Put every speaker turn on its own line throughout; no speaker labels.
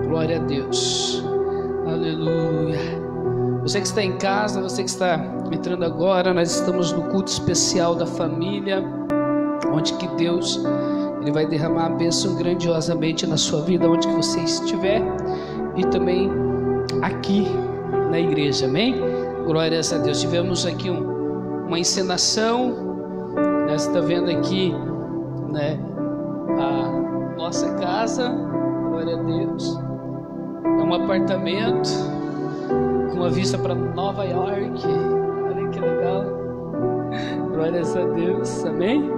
Glória a Deus. Aleluia. Você que está em casa, você que está entrando agora, nós estamos no culto especial da família, onde que Deus Ele vai derramar a bênção grandiosamente na sua vida, onde que você estiver, e também aqui na igreja, amém? Glórias a Deus. Tivemos aqui uma encenação, né? Você está vendo aqui, né, a nossa casa, glória a Deus. É um apartamento com uma vista para Nova York. Olha que legal. Glórias a Deus, amém?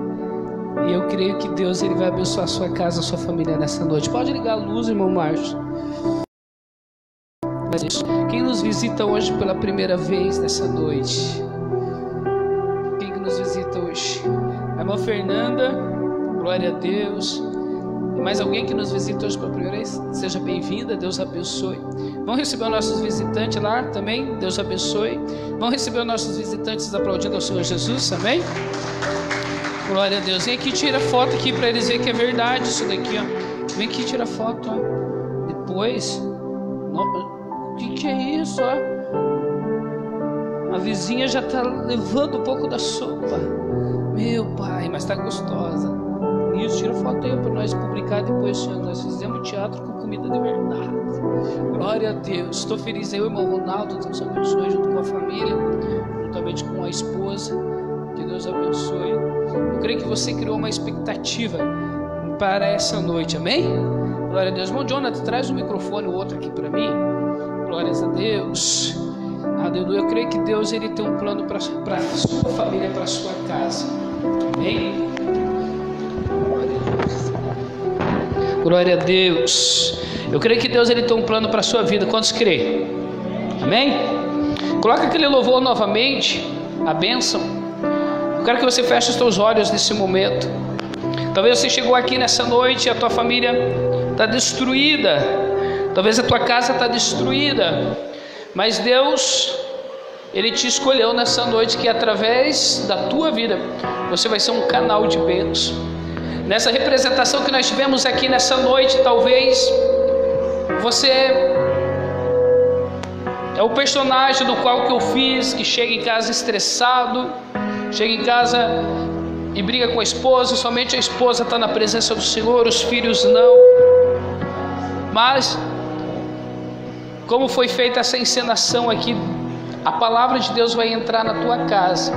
E eu creio que Deus Ele vai abençoar a sua casa, a sua família nessa noite. Pode ligar a luz, irmão Márcio. Quem nos visita hoje pela primeira vez nessa noite? Quem que nos visita hoje? A irmã Fernanda, glória a Deus. Tem mais alguém que nos visita hoje pela primeira vez? Seja bem-vinda, Deus abençoe. Vamos receber os nossos visitantes lá também, Deus abençoe. Vamos receber os nossos visitantes aplaudindo ao Senhor Jesus, amém? Glória a Deus. Vem aqui, tira foto aqui para eles verem que é verdade isso daqui, ó. Vem aqui, tira foto, ó. Depois, o que é isso, ó? A vizinha já está levando um pouco da sopa. Meu pai, mas está gostosa. Isso, tira foto aí para nós publicar depois, Senhor. Nós fizemos teatro com comida de verdade. Glória a Deus. Estou feliz aí, o irmão Ronaldo, Deus abençoe, junto com a família, juntamente com a esposa. Que Deus abençoe. Eu creio que você criou uma expectativa para essa noite, amém? Glória a Deus. Irmão Jonathan, traz o microfone, o outro aqui para mim. Glórias a Deus. Aleluia. Eu creio que Deus Ele tem um plano para a sua família, para a sua casa, amém? Glória a Deus. Eu creio que Deus Ele tem um plano para a sua vida. Quantos creem? Amém? Coloca aquele louvor novamente, a bênção. Eu quero que você feche os teus olhos nesse momento. Talvez você chegou aqui nessa noite e a tua família está destruída. Talvez a tua casa está destruída. Mas Deus, Ele te escolheu nessa noite que através da tua vida você vai ser um canal de bênção. Nessa representação que nós tivemos aqui nessa noite, talvez você é o personagem do qual que eu fiz, que chega em casa estressado, chega em casa e briga com a esposa, somente a esposa está na presença do Senhor, os filhos não. Mas, como foi feita essa encenação aqui, a palavra de Deus vai entrar na tua casa.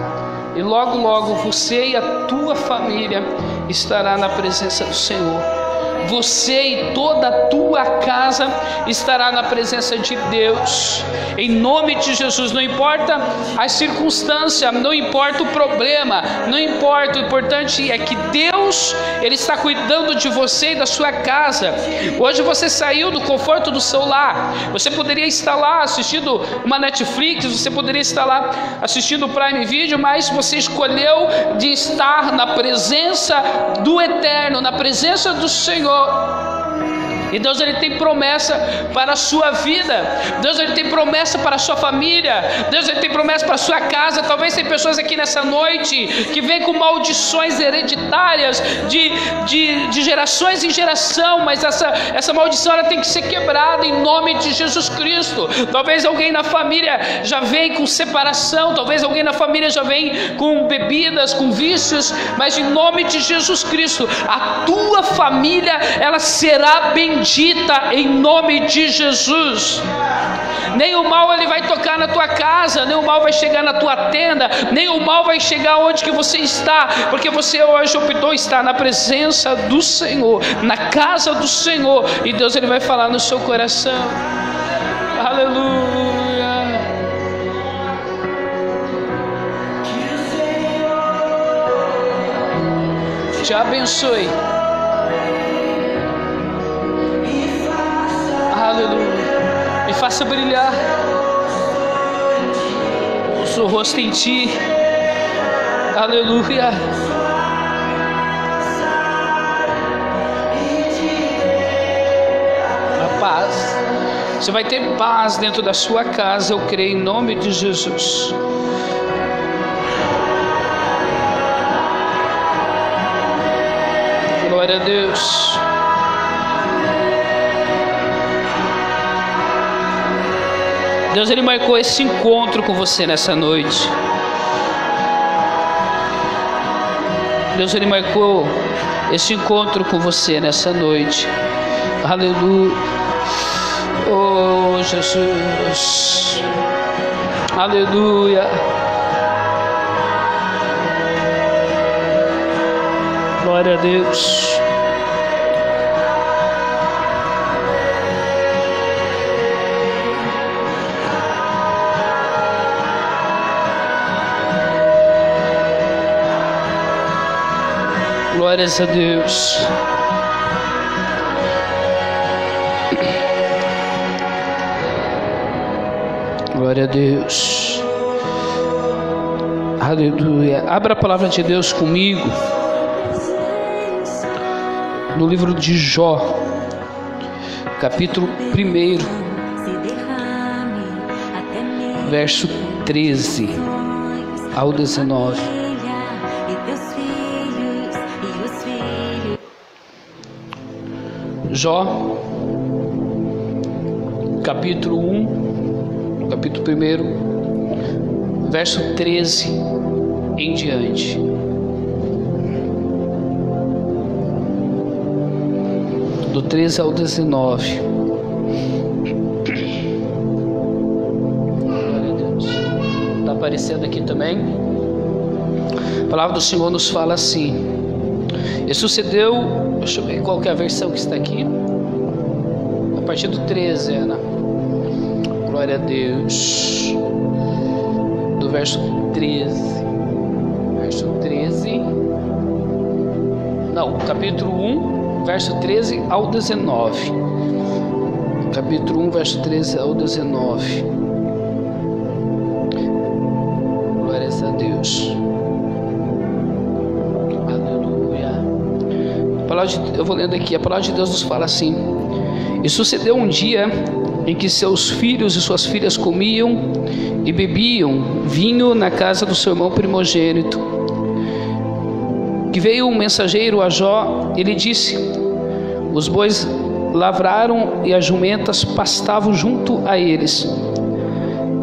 E logo, logo, você e a tua família estará na presença do Senhor. Você e toda a tua casa estará na presença de Deus. Em nome de Jesus, não importa a circunstância, não importa o problema, não importa, o importante é que Deus, Ele está cuidando de você e da sua casa. Hoje você saiu do conforto do seu lar. Você poderia estar lá assistindo uma Netflix, você poderia estar lá assistindo o Prime Video, mas você escolheu de estar na presença do Eterno, na presença do Senhor. E Deus Ele tem promessa para a sua vida. Deus Ele tem promessa para a sua família. Deus Ele tem promessa para a sua casa. Talvez tem pessoas aqui nessa noite que vêm com maldições hereditárias de gerações em geração, mas essa maldição ela tem que ser quebrada em nome de Jesus Cristo. Talvez alguém na família já vem com separação, talvez alguém na família já vem com bebidas, com vícios, mas em nome de Jesus Cristo, a tua família ela será bendita em nome de Jesus. Nem o mal ele vai tocar na tua casa, nem o mal vai chegar na tua tenda, nem o mal vai chegar onde que você está, porque você hoje optou estar na presença do Senhor, na casa do Senhor, e Deus ele vai falar no seu coração. Aleluia. Te abençoe. Aleluia. Me faça brilhar o seu rosto em ti. Aleluia. A paz. Você vai ter paz dentro da sua casa, eu creio em nome de Jesus. Glória a Deus. Deus, Ele marcou esse encontro com você nessa noite. Deus, Ele marcou esse encontro com você nessa noite. Aleluia. Oh, Jesus. Aleluia. Glória a Deus. Glórias a Deus. Glória a Deus. Aleluia. Abra a palavra de Deus comigo no livro de Jó, capítulo 1, verso 13 ao 19. Jó, capítulo 1, capítulo 1, verso 13 em diante. Do 13 ao 19. Glória a Deus. Está aparecendo aqui também. A palavra do Senhor nos fala assim. E sucedeu. Deixa eu ver qual que é a versão que está aqui. A partir do 13, Ana. Glória a Deus. Do verso 13. Verso 13. Não, capítulo 1, verso 13 ao 19. Capítulo 1, verso 13 ao 19. Glórias a Deus. Eu vou lendo aqui, a palavra de Deus nos fala assim: e sucedeu um dia em que seus filhos e suas filhas comiam e bebiam vinho na casa do seu irmão primogênito, que veio um mensageiro a Jó e lhe disse: os bois lavraram e as jumentas pastavam junto a eles,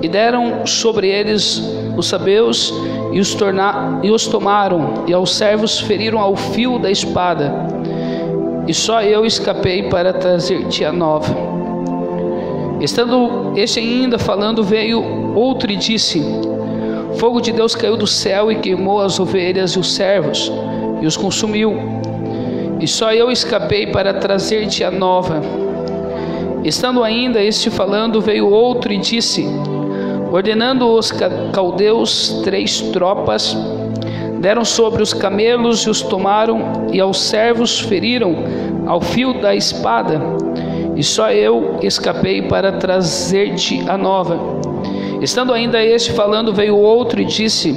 e deram sobre eles os sabeus e os tomaram, e aos servos feriram ao fio da espada, e só eu escapei para trazer-te a nova. Estando este ainda falando, veio outro e disse: fogo de Deus caiu do céu e queimou as ovelhas e os servos e os consumiu, e só eu escapei para trazer-te a nova. Estando ainda este falando, veio outro e disse: ordenando os caldeus 3 tropas, deram sobre os camelos e os tomaram, e aos servos feriram ao fio da espada, e só eu escapei para trazer-te a nova. Estando ainda este falando, veio outro e disse: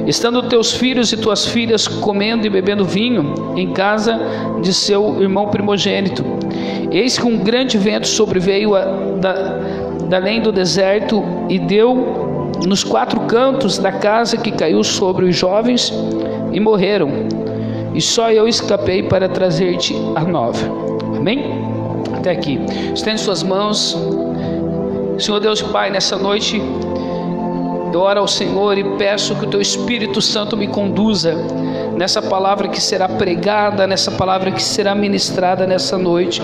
estando teus filhos e tuas filhas comendo e bebendo vinho em casa de seu irmão primogênito, eis que um grande vento sobreveio da além do deserto e deu nos 4 cantos da casa, que caiu sobre os jovens e morreram, e só eu escapei para trazer-te a nova. Amém? Até aqui. Estende suas mãos. Senhor Deus e Pai, nessa noite eu oro ao Senhor e peço que o Teu Espírito Santo me conduza nessa palavra que será pregada, nessa palavra que será ministrada nessa noite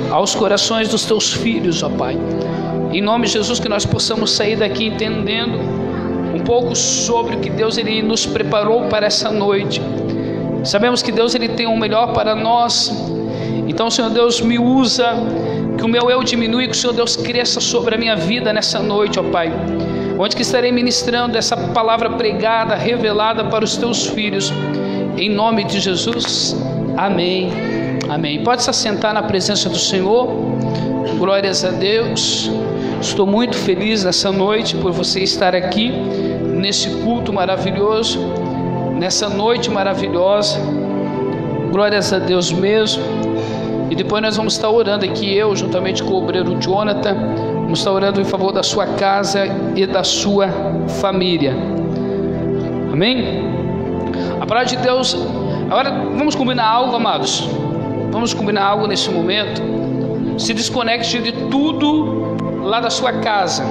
aos corações dos Teus filhos, ó Pai. Em nome de Jesus, que nós possamos sair daqui entendendo um pouco sobre o que Deus Ele nos preparou para essa noite. Sabemos que Deus Ele tem o melhor para nós. Então, Senhor Deus, me usa, que o meu eu diminua e que o Senhor Deus cresça sobre a minha vida nessa noite, ó Pai. Onde que estarei ministrando essa palavra pregada, revelada para os Teus filhos. Em nome de Jesus, amém. Amém. Pode se assentar na presença do Senhor. Glórias a Deus. Estou muito feliz nessa noite por você estar aqui nesse culto maravilhoso, nessa noite maravilhosa. Glórias a Deus mesmo. E depois nós vamos estar orando aqui, eu juntamente com o obreiro Jonathan, vamos estar orando em favor da sua casa e da sua família. Amém? A palavra de Deus. Agora vamos combinar algo, amados. Vamos combinar algo nesse momento. Se desconecte de tudo lá da sua casa.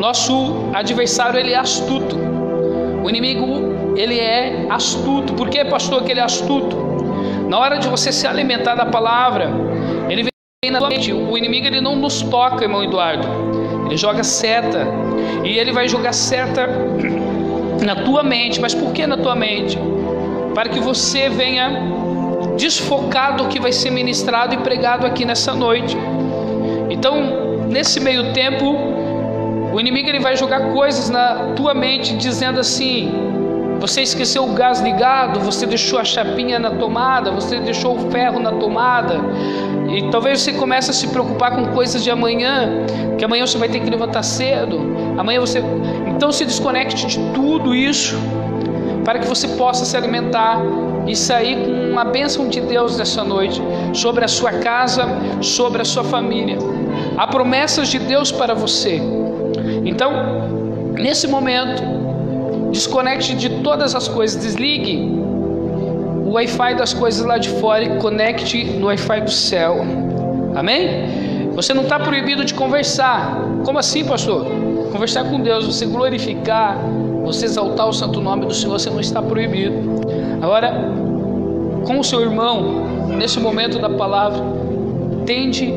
Nosso adversário, ele é astuto. O inimigo, ele é astuto. Por que, pastor, que ele é astuto? Na hora de você se alimentar da palavra, ele vem na tua mente. O inimigo, ele não nos toca, irmão Eduardo. Ele joga seta. E ele vai jogar seta na tua mente. Mas por que na tua mente? Para que você venha desfocar do que vai ser ministrado e pregado aqui nessa noite. Então, nesse meio tempo, o inimigo, ele vai jogar coisas na tua mente, dizendo assim: você esqueceu o gás ligado, você deixou a chapinha na tomada, você deixou o ferro na tomada. E talvez você comece a se preocupar com coisas de amanhã, que amanhã você vai ter que levantar cedo, amanhã você... Então se desconecte de tudo isso, para que você possa se alimentar e sair com uma bênção de Deus nessa noite, sobre a sua casa, sobre a sua família. Há promessas de Deus para você. Então, nesse momento, desconecte de todas as coisas, desligue o Wi-Fi das coisas lá de fora e conecte no Wi-Fi do céu. Amém? Você não está proibido de conversar. Como assim, pastor? Conversar com Deus, você glorificar, você exaltar o santo nome do Senhor, você não está proibido. Agora, com o seu irmão, nesse momento da palavra, tente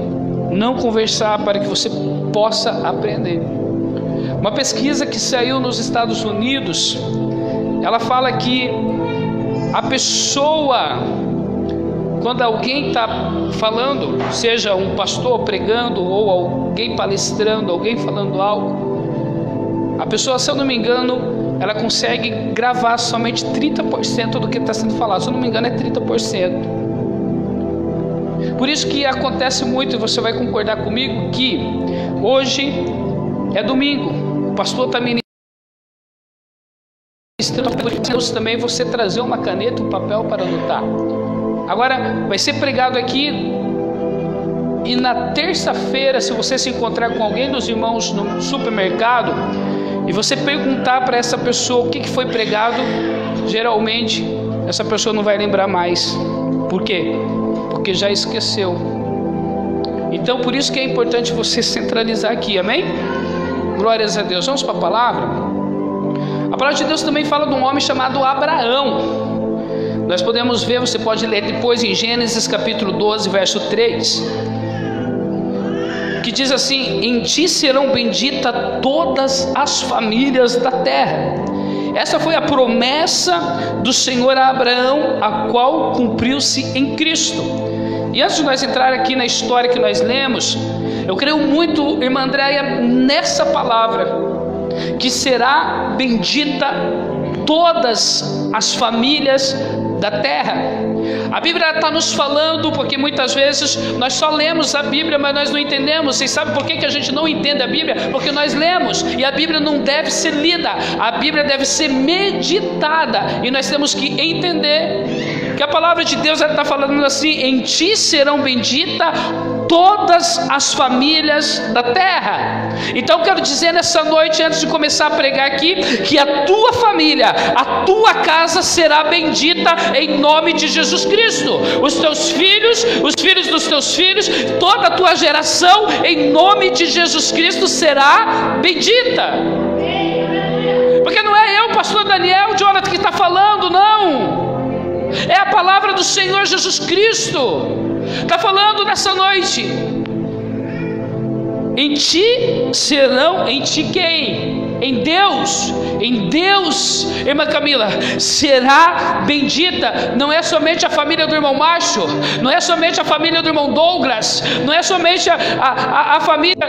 não conversar, para que você possa aprender. Uma pesquisa que saiu nos Estados Unidos, ela fala que a pessoa, quando alguém está falando, seja um pastor pregando ou alguém palestrando, alguém falando algo, a pessoa, se eu não me engano, ela consegue gravar somente 30% do que está sendo falado. Se eu não me engano, é 30%. Por isso que acontece muito, e você vai concordar comigo, que hoje é domingo, o pastor está ministrando, por isso também você trazer uma caneta, um papel para anotar. Agora, vai ser pregado aqui, e na terça-feira, se você se encontrar com alguém dos irmãos no supermercado, e você perguntar para essa pessoa o que foi pregado, geralmente essa pessoa não vai lembrar mais. Por quê? Porque já esqueceu. Então, por isso que é importante você centralizar aqui, amém? Glórias a Deus. Vamos para a palavra? A palavra de Deus também fala de um homem chamado Abraão. Nós podemos ver, você pode ler depois em Gênesis capítulo 12, verso 3, que diz assim: em ti serão benditas todas as famílias da terra. Essa foi a promessa do Senhor a Abraão, a qual cumpriu-se em Cristo. E antes de nós entrar aqui na história que nós lemos, eu creio muito, irmã Andréia, nessa palavra, que será bendita todas as famílias da terra. A Bíblia está nos falando, porque muitas vezes nós só lemos a Bíblia, mas nós não entendemos. Vocês sabem por que a gente não entende a Bíblia? Porque nós lemos, e a Bíblia não deve ser lida, a Bíblia deve ser meditada, e nós temos que entender que a palavra de Deus está falando assim: em ti serão benditas todas as famílias da terra. Então eu quero dizer nessa noite, antes de começar a pregar aqui, que a tua família, a tua casa será bendita em nome de Jesus Cristo. Os teus filhos, os filhos dos teus filhos, toda a tua geração, em nome de Jesus Cristo, será bendita. Porque não é eu, pastor Daniel, Jonathan, que está falando, não. É a palavra do Senhor Jesus Cristo. Está falando nessa noite. Em ti serão, em ti quem? Em Deus, irmã Camila, será bendita. Não é somente a família do irmão Márcio, não é somente a família do irmão Douglas, não é somente a família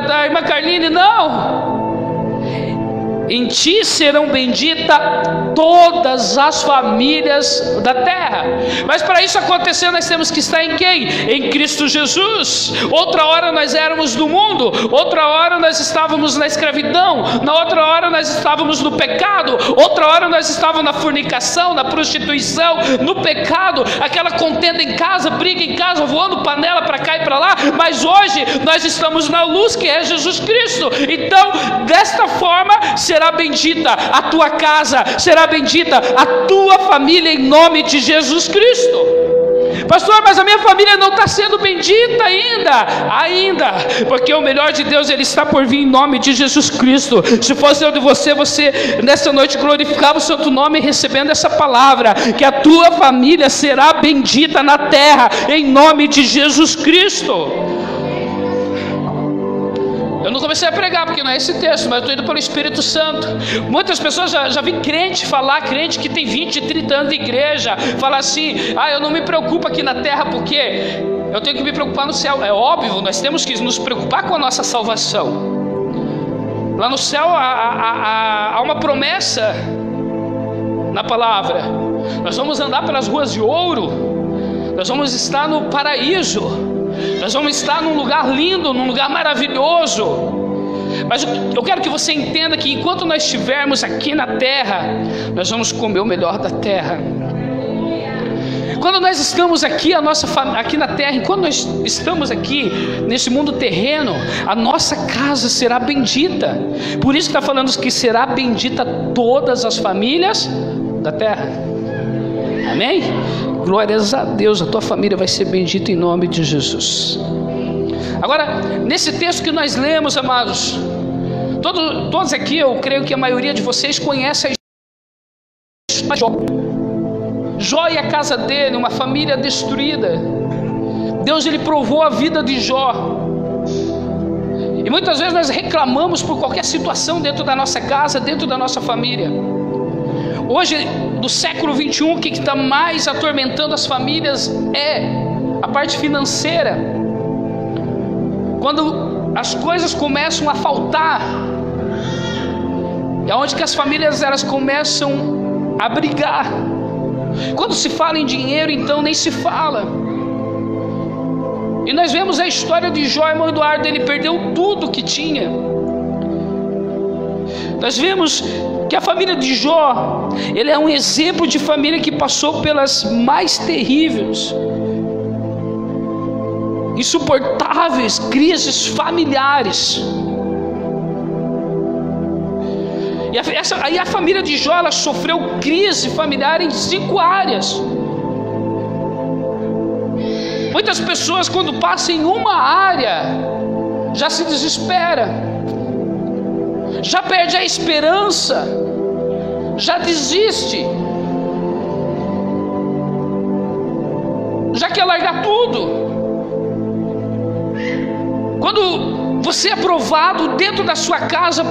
da irmã Carline, não. Em ti serão benditas todas as famílias da terra. Mas para isso acontecer, nós temos que estar em quem? Em Cristo Jesus. Outra hora nós éramos do mundo, outra hora nós estávamos na escravidão, na outra hora nós estávamos no pecado, outra hora nós estávamos na fornicação, na prostituição, no pecado, aquela contenda em casa, briga em casa, voando panela para cá e para lá. Mas hoje nós estamos na luz, que é Jesus Cristo. Então, desta forma, será bendita a tua casa, será bendita a tua família em nome de Jesus Cristo. Pastor, mas a minha família não está sendo bendita ainda, porque o melhor de Deus, ele está por vir em nome de Jesus Cristo. Se fosse eu de você nessa noite glorificava o santo nome, recebendo essa palavra, que a tua família será bendita na terra, em nome de Jesus Cristo. Eu não comecei a pregar porque não é esse texto, mas eu estou indo pelo Espírito Santo. Muitas pessoas já vi crente que tem 20, 30 anos de igreja, falar assim: eu não me preocupo aqui na terra porque eu tenho que me preocupar no céu. É óbvio, nós temos que nos preocupar com a nossa salvação. Lá no céu há uma promessa na palavra. Nós vamos andar pelas ruas de ouro, nós vamos estar no paraíso, nós vamos estar num lugar lindo, num lugar maravilhoso. Mas eu quero que você entenda que enquanto nós estivermos aqui na terra, nós vamos comer o melhor da terra. Quando nós estamos aqui, aqui na terra, enquanto nós estamos aqui nesse mundo terreno, a nossa casa será bendita. Por isso que está falando que será bendita todas as famílias da terra. Amém? Glórias a Deus, a tua família vai ser bendita em nome de Jesus. Agora, nesse texto que nós lemos, amados, todos aqui, eu creio que a maioria de vocês conhece a história de Jó. Jó e a casa dele, uma família destruída. Deus, ele provou a vida de Jó. E muitas vezes nós reclamamos por qualquer situação dentro da nossa casa, dentro da nossa família. Hoje, do século 21, o que está mais atormentando as famílias é a parte financeira. Quando as coisas começam a faltar, é onde que as famílias elas começam a brigar. Quando se fala em dinheiro, então nem se fala. E nós vemos a história de Jó, irmão Eduardo, ele perdeu tudo que tinha. Nós vemos que a família de Jó, ele é um exemplo de família que passou pelas mais terríveis, insuportáveis crises familiares. E aí a família de Jó, ela sofreu crise familiar em 5 áreas. Muitas pessoas, quando passam em uma área, já se desespera, já perde a esperança, já desiste, já quer largar tudo. Quando você é provado dentro da sua casa,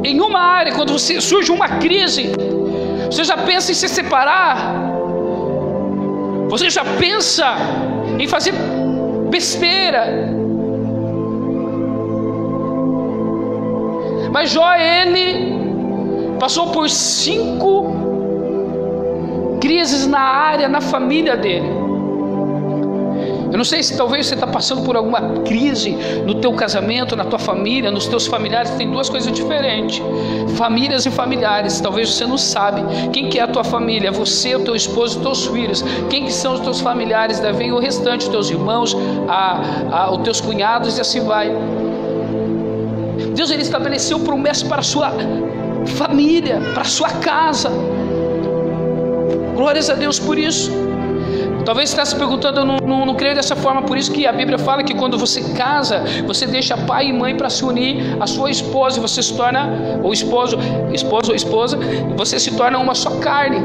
em uma área, quando surge uma crise, você já pensa em se separar, você já pensa em fazer besteira. Mas Jó, ele passou por 5 crises na família dele. Eu não sei se talvez você está passando por alguma crise no teu casamento, na tua família, nos teus familiares. Tem 2 coisas diferentes: famílias e familiares. Talvez você não sabe quem que é a tua família. É você, o teu esposo, os teus filhos. Quem que são os teus familiares? Daí vem o restante, os teus irmãos, os teus cunhados, e assim vai. Deus, ele estabeleceu promessas para a sua família, para a sua casa. Glórias a Deus por isso. Talvez você está se perguntando: eu não creio dessa forma. Por isso que a Bíblia fala que quando você casa, você deixa pai e mãe para se unir à sua esposa, e você se torna, ou esposo ou esposa, você se torna uma só carne.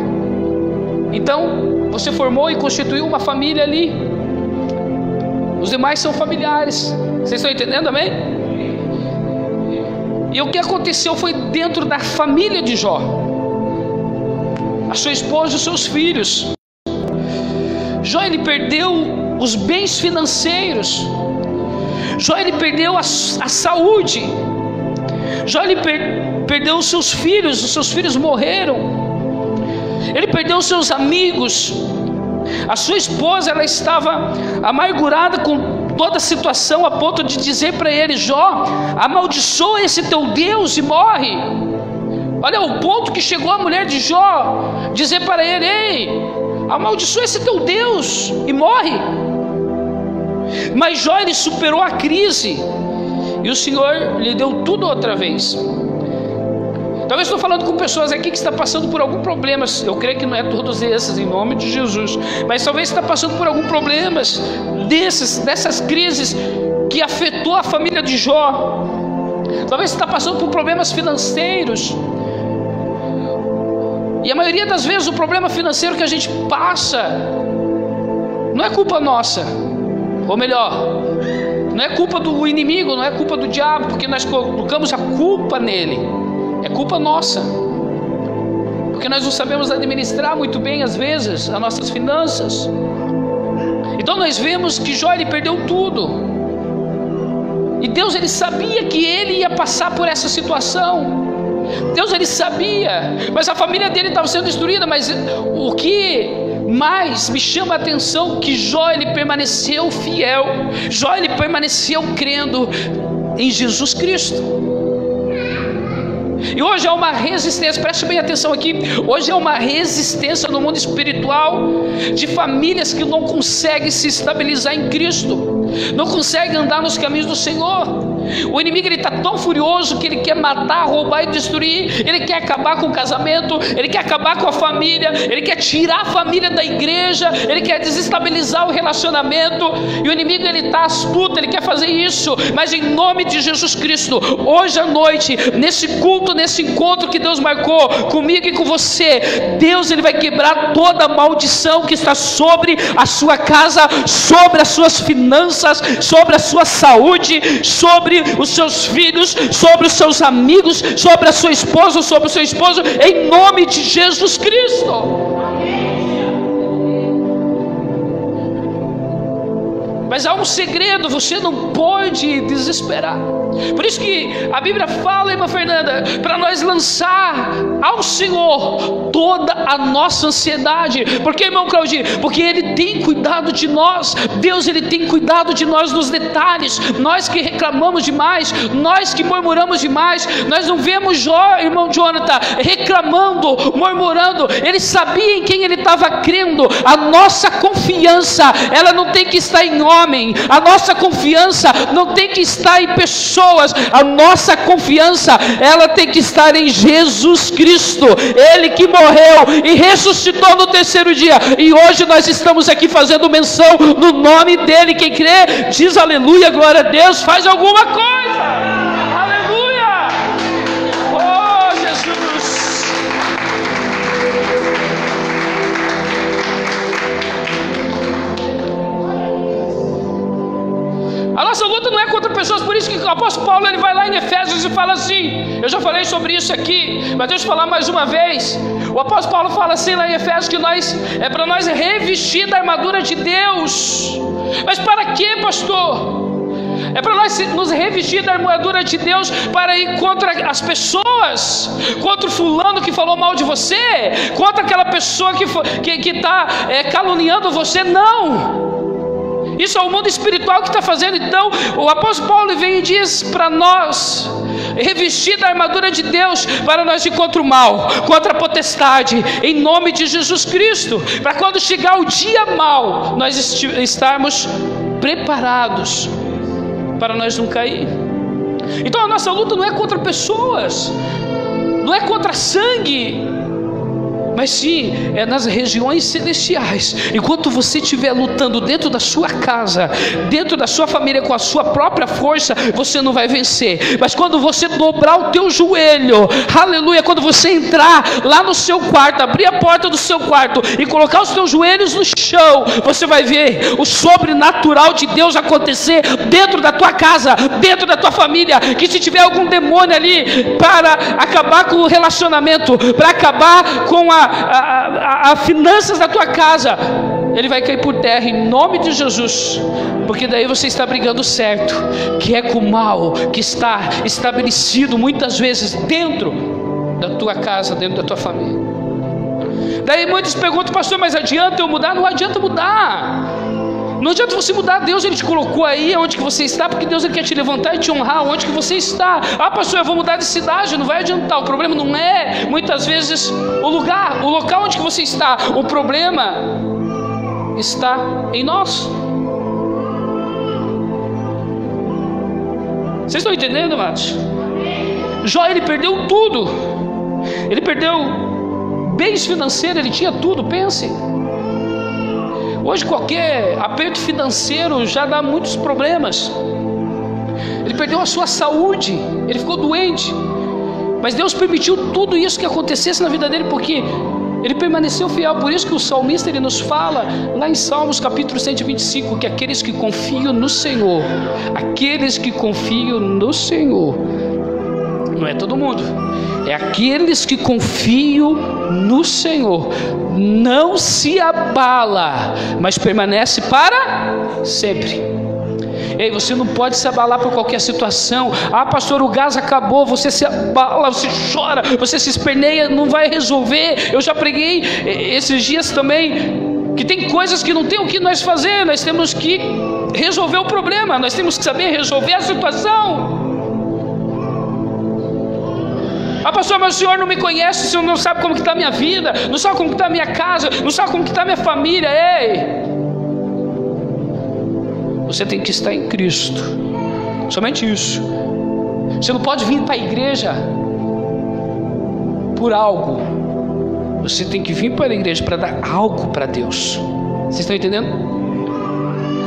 Então, você formou e constituiu uma família ali. Os demais são familiares. Vocês estão entendendo, amém? E o que aconteceu foi dentro da família de Jó. A sua esposa e os seus filhos. Jó, ele perdeu os bens financeiros. Jó, ele perdeu a saúde. Jó, ele perdeu os seus filhos morreram. Ele perdeu os seus amigos. A sua esposa, ela estava amargurada com toda a situação, a ponto de dizer para ele: Jó, amaldiçoa esse teu Deus e morre. Olha o ponto que chegou a mulher de Jó, dizer para ele: ei, amaldiçoa esse teu Deus e morre. Mas Jó, ele superou a crise, e o Senhor lhe deu tudo outra vez. Talvez estou falando com pessoas aqui que estão passando por algum problema. Eu creio que não é todos esses, em nome de Jesus. Mas talvez está passando por algum problema dessas crises que afetou a família de Jó. Talvez está passando por problemas financeiros. E a maioria das vezes o problema financeiro que a gente passa não é culpa nossa. Ou melhor, não é culpa do inimigo, não é culpa do diabo, porque nós colocamos a culpa nele. É culpa nossa, porque nós não sabemos administrar muito bem às vezes as nossas finanças. Então nós vemos que Jó, ele perdeu tudo, e Deus, ele sabia que ele ia passar por essa situação. Deus, ele sabia, mas a família dele estava sendo destruída. Mas o que mais me chama a atenção, que Jó, ele permaneceu fiel. Jó, ele permaneceu crendo em Jesus Cristo. E hoje há uma resistência, preste bem atenção aqui. Hoje há uma resistência no mundo espiritual de famílias que não conseguem se estabilizar em Cristo, não conseguem andar nos caminhos do Senhor. O inimigo, ele está tão furioso que ele quer matar, roubar e destruir. Ele quer acabar com o casamento, ele quer acabar com a família, ele quer tirar a família da igreja, ele quer desestabilizar o relacionamento. E o inimigo, ele está astuto, ele quer fazer isso. Mas em nome de Jesus Cristo, hoje à noite, nesse culto, nesse encontro que Deus marcou comigo e com você, Deus, ele vai quebrar toda a maldição que está sobre a sua casa, sobre as suas finanças, sobre a sua saúde, sobre os seus filhos, sobre os seus amigos, sobre a sua esposa, sobre o seu esposo, em nome de Jesus Cristo. Mas há um segredo: você não pode desesperar. Por isso que a Bíblia fala, irmã Fernanda, para nós lançar ao Senhor toda a nossa ansiedade. Por que, irmão Claudio? Porque Ele tem cuidado de nós. Deus, Ele tem cuidado de nós nos detalhes. Nós que reclamamos demais, nós que murmuramos demais, nós não vemos Jó, irmão Jonathan, reclamando, murmurando. Ele sabia em quem ele estava crendo. A nossa confiança, ela não tem que estar em homem, a nossa confiança não tem que estar em pessoas, a nossa confiança, ela tem que estar em Jesus Cristo. Ele que morreu e ressuscitou no terceiro dia, e hoje nós estamos aqui fazendo menção no nome dele. Quem crê, diz aleluia, glória a Deus, faz alguma coisa, aleluia, oh Jesus. A nossa luta não é contra pessoas. Por isso que o apóstolo Paulo, ele vai lá em Efésios e fala assim, eu já falei sobre isso aqui, mas deixa eu falar mais uma vez. O apóstolo Paulo fala assim lá em Efésios, que é para nós revestir da armadura de Deus. Mas para quê, pastor? É para nós nos revestir da armadura de Deus para ir contra as pessoas, contra o fulano que falou mal de você, contra aquela pessoa que está caluniando você. Não, isso é o mundo espiritual que está fazendo. Então o apóstolo Paulo vem e diz para nós revestir da armadura de Deus, para nós ir contra o mal, contra a potestade, em nome de Jesus Cristo, para quando chegar o dia mal, nós estarmos preparados para nós não cair. Então a nossa luta não é contra pessoas, não é contra sangue, mas sim é nas regiões celestiais. Enquanto você estiver lutando dentro da sua casa, dentro da sua família, com a sua própria força, você não vai vencer. Mas quando você dobrar o teu joelho, aleluia, quando você entrar lá no seu quarto, abrir a porta do seu quarto e colocar os teus joelhos no chão, você vai ver o sobrenatural de Deus acontecer dentro da tua casa, dentro da tua família. Que se tiver algum demônio ali para acabar com o relacionamento, para acabar com a finanças da tua casa, ele vai cair por terra em nome de Jesus. Porque daí você está brigando certo, que é com o mal que está estabelecido muitas vezes dentro da tua casa, dentro da tua família. Daí muitos perguntam, pastor, mas adianta eu mudar? Não adianta mudar. Não adianta você mudar. Deus, ele te colocou aí onde que você está, porque Deus, ele quer te levantar e te honrar onde que você está. Ah, pastor, eu vou mudar de cidade. Não vai adiantar. O problema não é muitas vezes o local onde que você está. O problema está em nós. Vocês estão entendendo, amados? Jó, ele perdeu tudo. Ele perdeu bens financeiros, ele tinha tudo, pense. Hoje qualquer aperto financeiro já dá muitos problemas. Ele perdeu a sua saúde, ele ficou doente. Mas Deus permitiu tudo isso que acontecesse na vida dele, porque ele permaneceu fiel. Por isso que o salmista ele nos fala lá em Salmos capítulo 125, que aqueles que confiam no Senhor, aqueles que confiam no Senhor, não é todo mundo, é aqueles que confiam no Senhor, não se abala, mas permanece para sempre. Ei, você não pode se abalar por qualquer situação. Ah, pastor, o gás acabou. Você se abala, você chora, você se esperneia, não vai resolver. Eu já preguei esses dias também que tem coisas que não tem o que nós fazer. Nós temos que resolver o problema, nós temos que saber resolver a situação. Ah, pastor, mas o senhor não me conhece, o senhor não sabe como que está a minha vida, não sabe como que está a minha casa, não sabe como que está a minha família. Ei, você tem que estar em Cristo, somente isso. Você não pode vir para a igreja por algo. Você tem que vir para a igreja para dar algo para Deus. Vocês estão entendendo?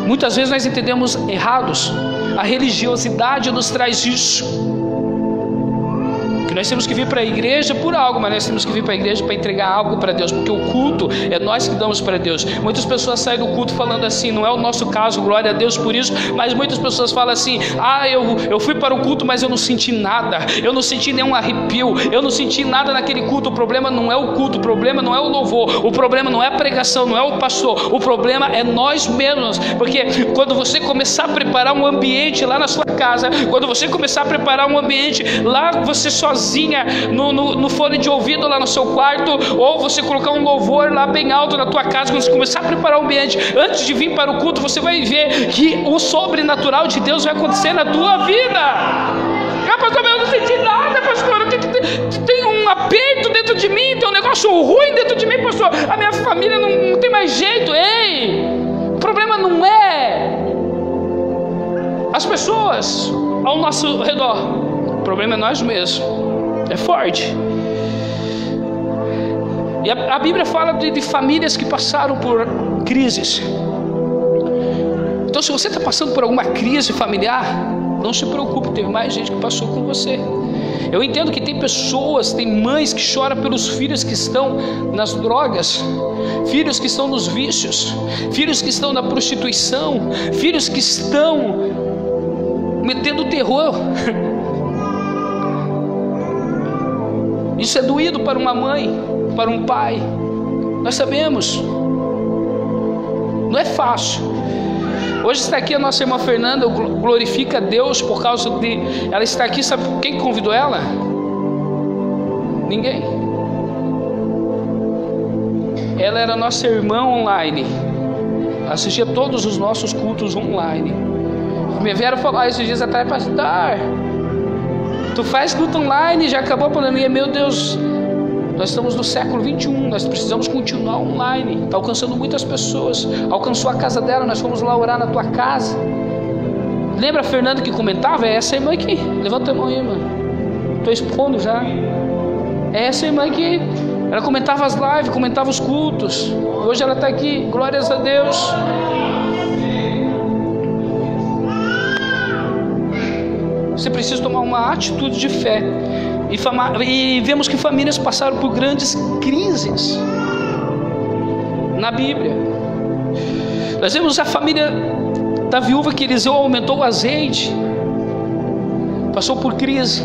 Muitas vezes nós entendemos errados. A religiosidade nos traz isso, que nós temos que vir para a igreja por algo, mas nós temos que vir para a igreja para entregar algo para Deus, porque o culto é nós que damos para Deus. Muitas pessoas saem do culto falando assim, não é o nosso caso, glória a Deus por isso, mas muitas pessoas falam assim, ah, eu fui para o culto, mas eu não senti nada, eu não senti nenhum arrepio, eu não senti nada naquele culto. O problema não é o culto, o problema não é o louvor, o problema não é a pregação, não é o pastor, o problema é nós mesmos, porque quando você começar a preparar um ambiente lá na sua casa, quando você começar a preparar um ambiente lá, você sozinha, no fone de ouvido lá no seu quarto, ou você colocar um louvor lá bem alto na tua casa, quando você começar a preparar o ambiente, antes de vir para o culto, você vai ver que o sobrenatural de Deus vai acontecer na tua vida. Ah, pastor, eu não senti nada, pastor, tem um aperto dentro de mim, tem um negócio ruim dentro de mim, pastor, a minha família não tem mais jeito. Ei, o problema não é as pessoas ao nosso redor, o problema é nós mesmos. É forte. E a Bíblia fala de famílias que passaram por crises. Então, se você está passando por alguma crise familiar, não se preocupe, teve mais gente que passou com você. Eu entendo que tem pessoas, tem mães que choram pelos filhos que estão nas drogas, filhos que estão nos vícios, filhos que estão na prostituição, filhos que estão metendo terror. Isso é doído para uma mãe, para um pai. Nós sabemos. Não é fácil. Hoje está aqui a nossa irmã Fernanda, glorifica a Deus por causa de... Ela está aqui, sabe quem convidou ela? Ninguém. Ela era nossa irmã online. Assistia todos os nossos cultos online. Me vieram falar esses dias atrás, pastor, tu faz culto online, já acabou a pandemia. Meu Deus, nós estamos no século 21, nós precisamos continuar online. Está alcançando muitas pessoas. Alcançou a casa dela, nós fomos lá orar na tua casa. Lembra a Fernanda que comentava? É essa irmã aqui. Levanta a mão aí, irmã. Estou expondo já. É essa irmã aqui. Ela comentava as lives, comentava os cultos. Hoje ela está aqui, glórias a Deus. Você precisa tomar uma atitude de fé. E vemos que famílias passaram por grandes crises na Bíblia. Nós vemos a família da viúva que Eliseu aumentou o azeite, passou por crise.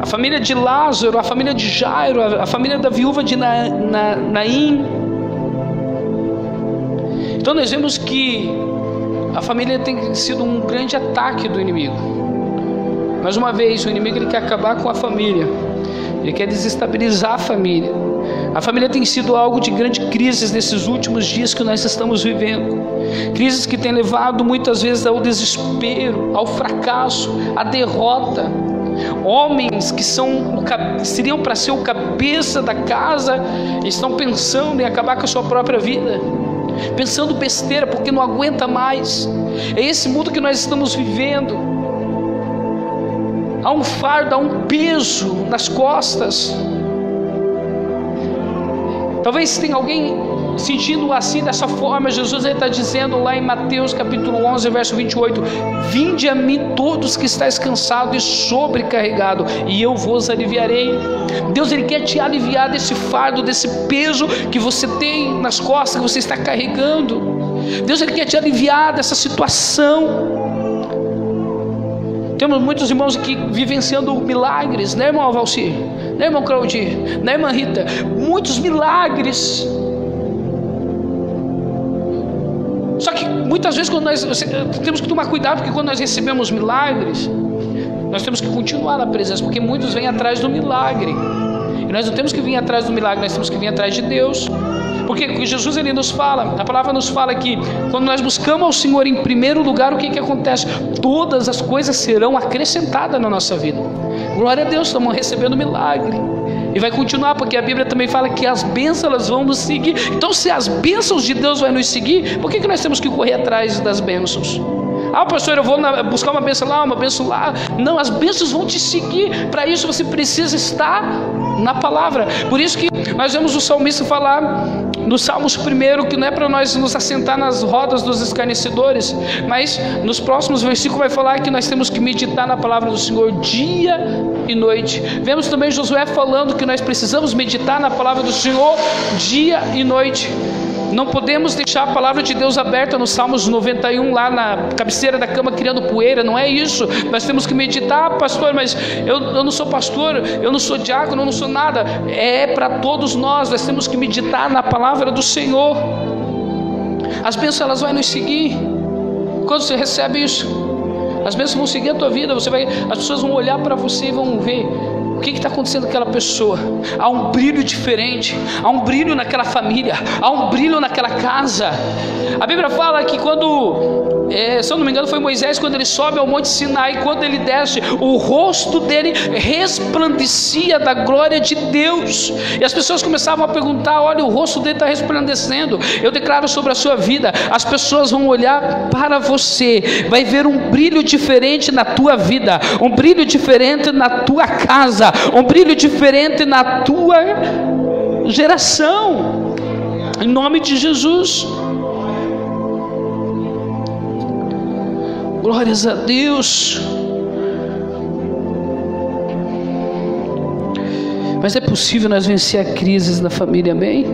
A família de Lázaro, a família de Jairo, a família da viúva de Naim. Então nós vemos que a família tem sido um grande ataque do inimigo. Mais uma vez, o inimigo ele quer acabar com a família, ele quer desestabilizar a família. A família tem sido algo de grande crises nesses últimos dias que nós estamos vivendo. Crises que têm levado muitas vezes ao desespero, ao fracasso, à derrota. Homens que seriam para ser o cabeça da casa, estão pensando em acabar com a sua própria vida, pensando besteira porque não aguenta mais. É esse mundo que nós estamos vivendo. há um fardo, há um peso nas costas. Talvez tenha alguém sentindo assim, dessa forma. Jesus está dizendo lá em Mateus capítulo 11, verso 28, vinde a mim todos que estáis cansados e sobrecarregados, e eu vos aliviarei. Deus, Ele quer te aliviar desse fardo, desse peso que você tem nas costas, que você está carregando. Deus, Ele quer te aliviar dessa situação. Temos muitos irmãos aqui vivenciando milagres, né, irmão Valcir? Né, irmão Claudir? Né, irmã Rita? Muitos milagres. Só que muitas vezes quando nós temos que tomar cuidado, porque quando nós recebemos milagres, nós temos que continuar na presença, porque muitos vêm atrás do milagre. E nós não temos que vir atrás do milagre, nós temos que vir atrás de Deus. Porque Jesus, Ele nos fala, a palavra nos fala que quando nós buscamos ao Senhor em primeiro lugar, o que acontece? Todas as coisas serão acrescentadas na nossa vida. Glória a Deus, estamos recebendo milagre. E vai continuar, porque a Bíblia também fala que as bênçãos elas vão nos seguir. Então, se as bênçãos de Deus vão nos seguir, por que nós temos que correr atrás das bênçãos? Ah, pastor, eu vou buscar uma bênção lá, uma bênção lá. Não, as bênçãos vão te seguir. Para isso você precisa estar na palavra. Por isso que nós vemos o salmista falar no Salmos 1, que não é para nós nos assentar nas rodas dos escarnecedores, mas nos próximos versículos vai falar que nós temos que meditar na palavra do Senhor dia e noite. Vemos também Josué falando que nós precisamos meditar na palavra do Senhor dia e noite. Não podemos deixar a palavra de Deus aberta no Salmos 91, lá na cabeceira da cama criando poeira. Não é isso. Nós temos que meditar, pastor, mas eu não sou pastor, eu não sou diácono, eu não sou nada. É para todos nós temos que meditar na palavra do Senhor. As bênçãos elas vão nos seguir. Quando você recebe isso, as bênçãos vão seguir a tua vida. As pessoas vão olhar para você e vão ver o que está acontecendo com aquela pessoa. Há um brilho diferente, há um brilho naquela família, há um brilho naquela casa. A Bíblia fala que quando, se eu não me engano foi Moisés, quando ele sobe ao monte Sinai, quando ele desce, o rosto dele resplandecia da glória de Deus, e as pessoas começavam a perguntar: olha, o rosto dele está resplandecendo. Eu declaro sobre a sua vida, as pessoas vão olhar para você, vai ver um brilho diferente na tua vida, um brilho diferente na tua casa, um brilho diferente na tua geração, em nome de Jesus. Glórias a Deus. Mas é possível nós vencer a crise na família, amém?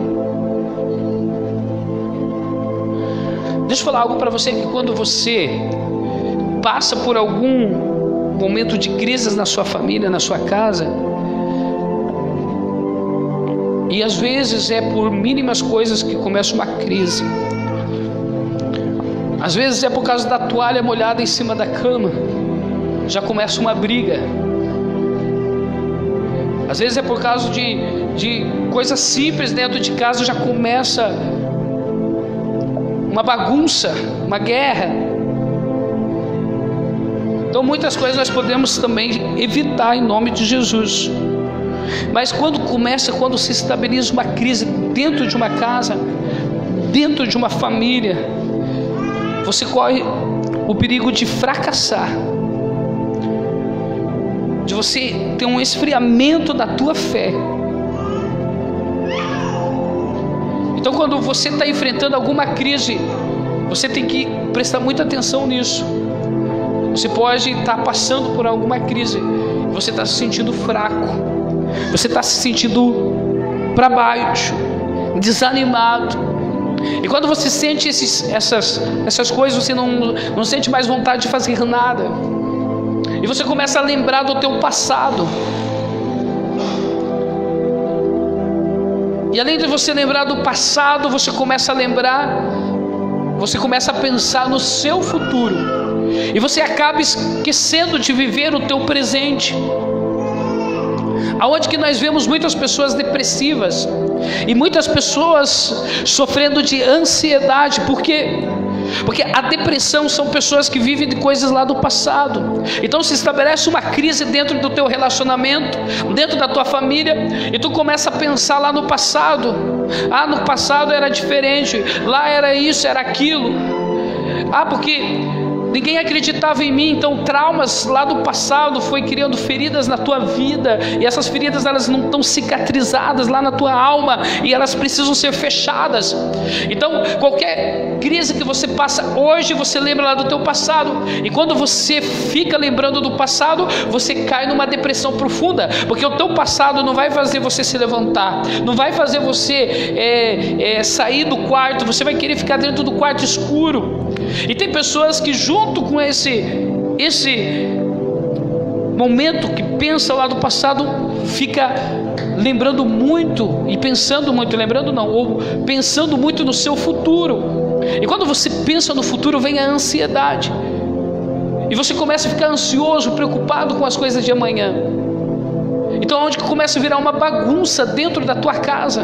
Deixa eu falar algo para você, que quando você passa por algum momento de crises na sua família, na sua casa, e às vezes é por mínimas coisas que começa uma crise. Às vezes é por causa da toalha molhada em cima da cama, já começa uma briga. Às vezes é por causa de coisas simples dentro de casa, já começa uma bagunça, uma guerra. Então muitas coisas nós podemos também evitar em nome de Jesus. Mas quando se estabiliza uma crise dentro de uma casa, dentro de uma família, você corre o perigo de fracassar, de você ter um esfriamento da tua fé. Então quando você está enfrentando alguma crise, você tem que prestar muita atenção nisso. Você pode estar passando por alguma crise, você está se sentindo fraco, você está se sentindo para baixo, desanimado. E quando você sente essas coisas, você não sente mais vontade de fazer nada. E você começa a lembrar do teu passado. E além de você lembrar do passado, você começa a pensar no seu futuro. E você acaba esquecendo de viver o teu presente. Aonde que nós vemos muitas pessoas depressivas e muitas pessoas sofrendo de ansiedade. Por quê? Porque a depressão são pessoas que vivem de coisas lá do passado. Então se estabelece uma crise dentro do teu relacionamento, dentro da tua família, e tu começa a pensar lá no passado. Ah, no passado era diferente, lá era isso, era aquilo. Ah, porque ninguém acreditava em mim. Então traumas lá do passado foi criando feridas na tua vida, e essas feridas elas não estão cicatrizadas lá na tua alma, e elas precisam ser fechadas. Então qualquer crise que você passa hoje, você lembra lá do teu passado, e quando você fica lembrando do passado, você cai numa depressão profunda, porque o teu passado não vai fazer você se levantar, não vai fazer você sair do quarto, você vai querer ficar dentro do quarto escuro. E tem pessoas que junto com esse momento que pensa lá do passado, fica lembrando muito e pensando muito, lembrando não, ou pensando muito no seu futuro. E quando você pensa no futuro, vem a ansiedade, e você começa a ficar ansioso, preocupado com as coisas de amanhã. Então onde que começa a virar uma bagunça dentro da tua casa,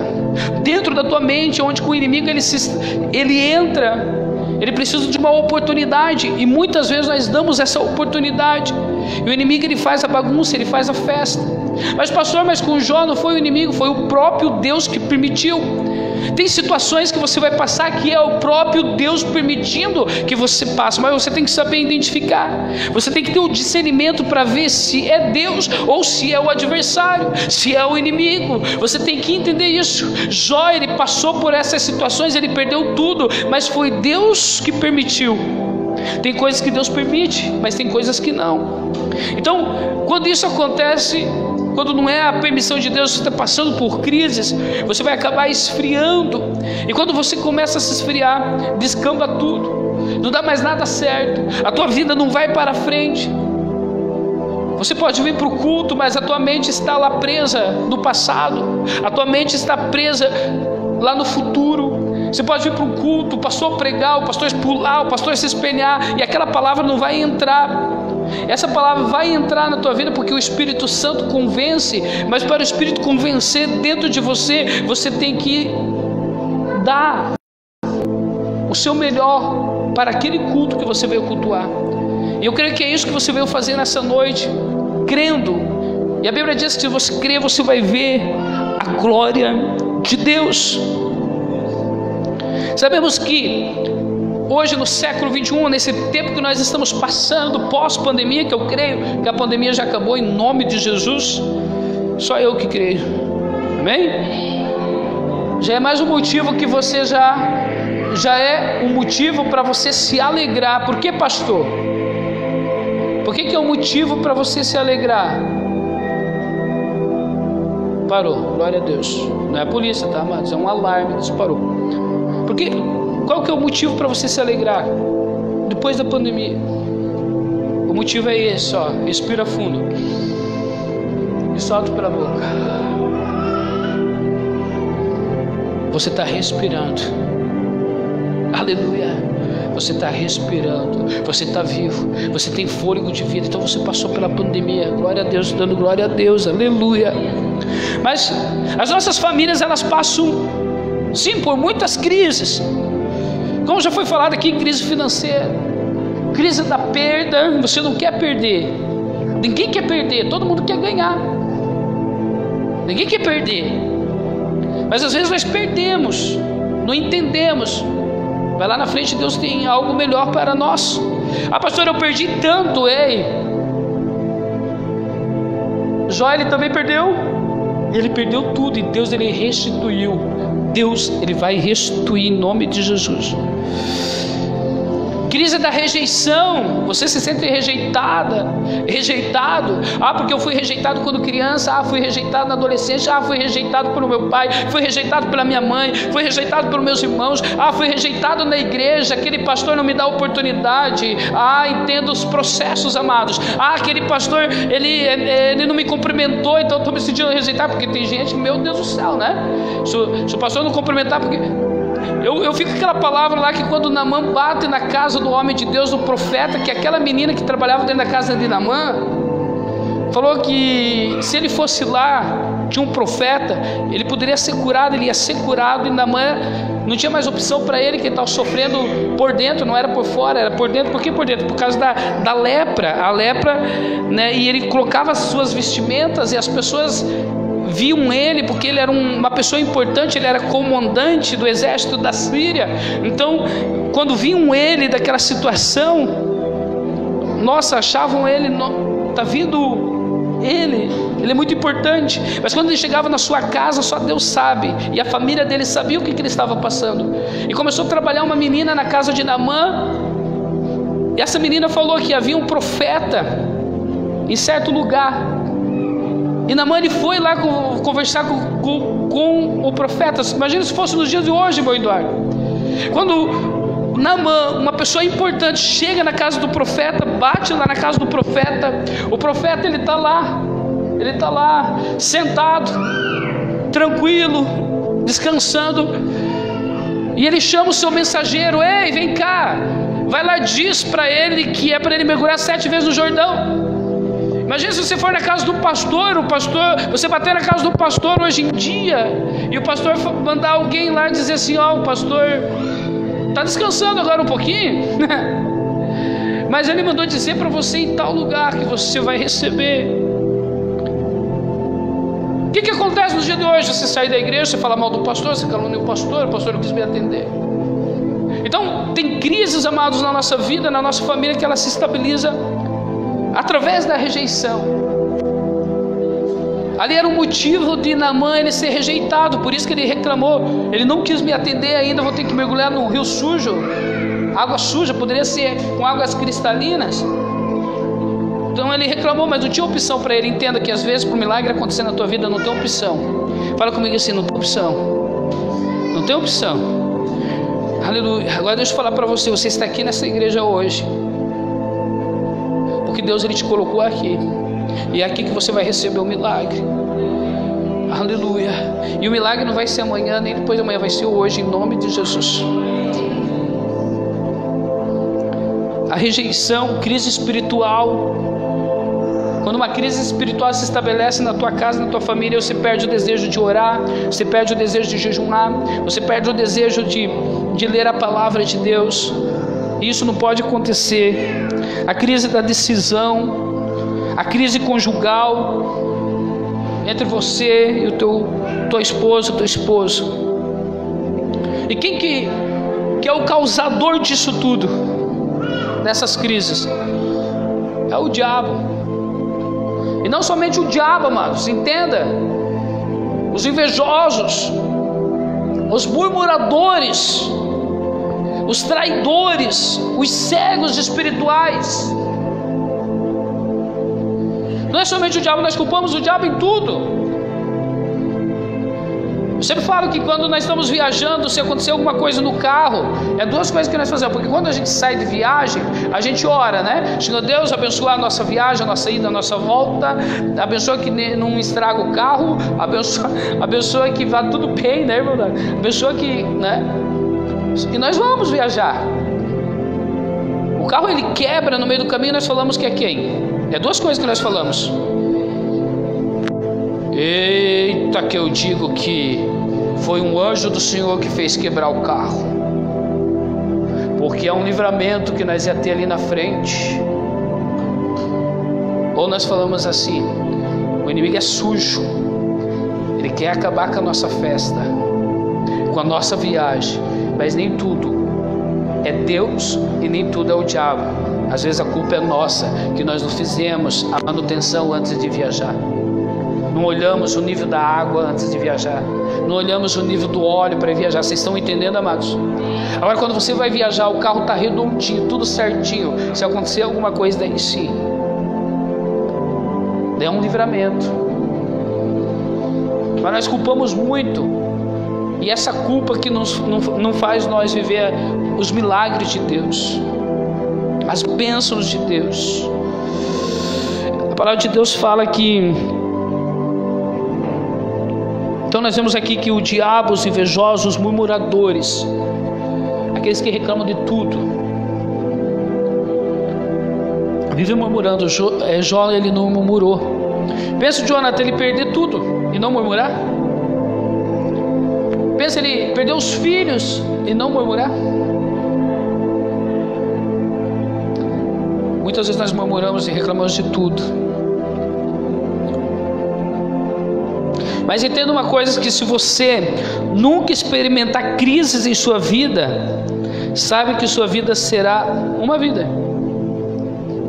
dentro da tua mente, onde que o inimigo ele entra. Ele precisa de uma oportunidade, e muitas vezes nós damos essa oportunidade, e o inimigo ele faz a bagunça, ele faz a festa. Mas pastor, mas com Jó não foi o inimigo, foi o próprio Deus que permitiu. Tem situações que você vai passar que é o próprio Deus permitindo que você passe, mas você tem que saber identificar, você tem que ter o discernimento para ver se é Deus ou se é o adversário, se é o inimigo. Você tem que entender isso. Jó, ele passou por essas situações, ele perdeu tudo, mas foi Deus que permitiu. Tem coisas que Deus permite, mas tem coisas que não. Então quando isso acontece, quando não é a permissão de Deus, você está passando por crises, você vai acabar esfriando. E quando você começa a se esfriar, descamba tudo, não dá mais nada certo, a tua vida não vai para frente. Você pode vir para o culto, mas a tua mente está lá presa no passado, a tua mente está presa lá no futuro. Você pode vir para um culto, o pastor pregar, o pastor pular, o pastor se espelhar, e aquela palavra não vai entrar. Essa palavra vai entrar na tua vida porque o Espírito Santo convence, mas para o Espírito convencer dentro de você, você tem que dar o seu melhor para aquele culto que você veio cultuar. E eu creio que é isso que você veio fazer nessa noite, crendo. E a Bíblia diz que se você crer, você vai ver a glória de Deus. Sabemos que hoje no século 21, nesse tempo que nós estamos passando, pós-pandemia, que eu creio que a pandemia já acabou em nome de Jesus, só eu que creio, amém? Já é mais um motivo que você já é um motivo para você se alegrar. Por que, pastor? Por que é um motivo para você se alegrar? Parou, glória a Deus. Não é a polícia, tá, amados? É um alarme, disparou. Porque qual que é o motivo para você se alegrar depois da pandemia? O motivo é esse, ó. Respira fundo e solta pela boca. Você está respirando. Aleluia. Você está respirando, você está vivo, você tem fôlego de vida. Então você passou pela pandemia, glória a Deus, dando glória a Deus, aleluia. Mas as nossas famílias, elas passam sim por muitas crises, como já foi falado aqui, crise financeira, crise da perda. Você não quer perder, ninguém quer perder, todo mundo quer ganhar, ninguém quer perder. Mas às vezes nós perdemos, não entendemos. Vai lá na frente, Deus tem algo melhor para nós. Ah, pastor, eu perdi tanto. Ei, Jó, ele também perdeu. Ele perdeu tudo, e Deus, ele restituiu. Deus, ele vai restituir em nome de Jesus. Crise da rejeição. Você se sente rejeitado. Ah, porque eu fui rejeitado quando criança. Ah, fui rejeitado na adolescência. Ah, fui rejeitado pelo meu pai. Fui rejeitado pela minha mãe. Fui rejeitado pelos meus irmãos. Ah, fui rejeitado na igreja. Aquele pastor não me dá oportunidade. Ah, entendo os processos, amados. Ah, aquele pastor, ele não me cumprimentou, então eu estou me sentindo rejeitado. Porque tem gente, meu Deus do céu, né? Se o pastor não cumprimentar, porque... Eu fico com aquela palavra lá que quando Naamã bate na casa do homem de Deus, do profeta, que aquela menina que trabalhava dentro da casa de Naamã falou que se ele fosse lá, tinha um profeta, ele poderia ser curado, ele ia ser curado. E Naamã não tinha mais opção para ele, que ele estava sofrendo por dentro, não era por fora, era por dentro. Por que por dentro? Por causa da lepra, a lepra, né? E ele colocava as suas vestimentas e as pessoas viam ele, porque ele era uma pessoa importante, ele era comandante do exército da Síria. Então quando viam ele daquela situação, nossa, achavam ele, tá vindo ele é muito importante. Mas quando ele chegava na sua casa, só Deus sabe, e a família dele sabia o que ele estava passando. E começou a trabalhar uma menina na casa de Naamã, e essa menina falou que havia um profeta em certo lugar. E Naamã ele foi lá conversar com o profeta. Imagina se fosse nos dias de hoje, meu Eduardo. Quando Naamã, uma pessoa importante, chega na casa do profeta, bate lá na casa do profeta, o profeta ele está lá, sentado, tranquilo, descansando, e ele chama o seu mensageiro: ei, vem cá, vai lá, diz para ele que é para ele mergulhar 7 vezes no Jordão. Imagina se você for na casa do pastor, você bater na casa do pastor hoje em dia, e o pastor mandar alguém lá dizer assim: ó, o pastor está descansando agora um pouquinho, mas ele mandou dizer para você em tal lugar que você vai receber. O que acontece no dia de hoje? Você sai da igreja, você fala mal do pastor, você calunia o pastor não quis me atender. Então tem crises, amados, na nossa vida, na nossa família, que ela se estabiliza através da rejeição. Ali era o motivo de Naamã ele ser rejeitado, por isso que ele reclamou: ele não quis me atender ainda, vou ter que mergulhar no rio sujo, água suja, poderia ser com águas cristalinas. Então ele reclamou, mas não tinha opção para ele. Entenda que às vezes para o milagre acontecer na tua vida não tem opção. Fala comigo assim: não tem opção. Não tem opção. Aleluia. Agora deixa eu falar para você: você está aqui nessa igreja hoje porque Deus ele te colocou aqui, e é aqui que você vai receber o milagre. Aleluia. E o milagre não vai ser amanhã, nem depois de amanhã, vai ser hoje, em nome de Jesus. A rejeição, crise espiritual. Quando uma crise espiritual se estabelece na tua casa, na tua família, você perde o desejo de orar, você perde o desejo de jejuar, você perde o desejo de ler a palavra de Deus. Isso não pode acontecer. A crise da decisão, a crise conjugal entre você e tua esposa, teu esposo. E quem que é o causador disso tudo, dessas crises? É o diabo. E não somente o diabo, amados, entenda: os invejosos, os murmuradores, os traidores, os cegos espirituais. Não é somente o diabo, nós culpamos o diabo em tudo. Eu sempre falo que quando nós estamos viajando, se acontecer alguma coisa no carro, é 2 coisas que nós fazemos. Porque quando a gente sai de viagem, a gente ora, né? Senhor Deus, abençoa a nossa viagem, a nossa ida, a nossa volta, abençoa que não estraga o carro, abençoa que vá tudo bem, né, irmão? Abençoa que, né? E nós vamos viajar. O carro ele quebra no meio do caminho, nós falamos que é quem? É 2 coisas que nós falamos. Eita, que eu digo que foi um anjo do Senhor que fez quebrar o carro, porque é um livramento que nós ia ter ali na frente. Ou nós falamos assim: o inimigo é sujo, ele quer acabar com a nossa festa, com a nossa viagem. Mas nem tudo é Deus e nem tudo é o diabo. Às vezes a culpa é nossa, que nós não fizemos a manutenção antes de viajar. Não olhamos o nível da água antes de viajar. Não olhamos o nível do óleo para viajar. Vocês estão entendendo, amados? Agora, quando você vai viajar, o carro está redondinho, tudo certinho. Se acontecer alguma coisa, daí sim, é um livramento. Mas nós culpamos muito. E essa culpa que não faz nós viver os milagres de Deus, as bênçãos de Deus. A palavra de Deus fala que... Então nós vemos aqui que o diabo, os invejosos, os murmuradores, aqueles que reclamam de tudo, vivem murmurando. Jó ele não murmurou. Pensa o Jonathan ele perder tudo e não murmurar. Pensa ele perder os filhos e não murmurar. Muitas vezes nós murmuramos e reclamamos de tudo. Mas entenda uma coisa, que se você nunca experimentar crises em sua vida, sabe que sua vida será uma vida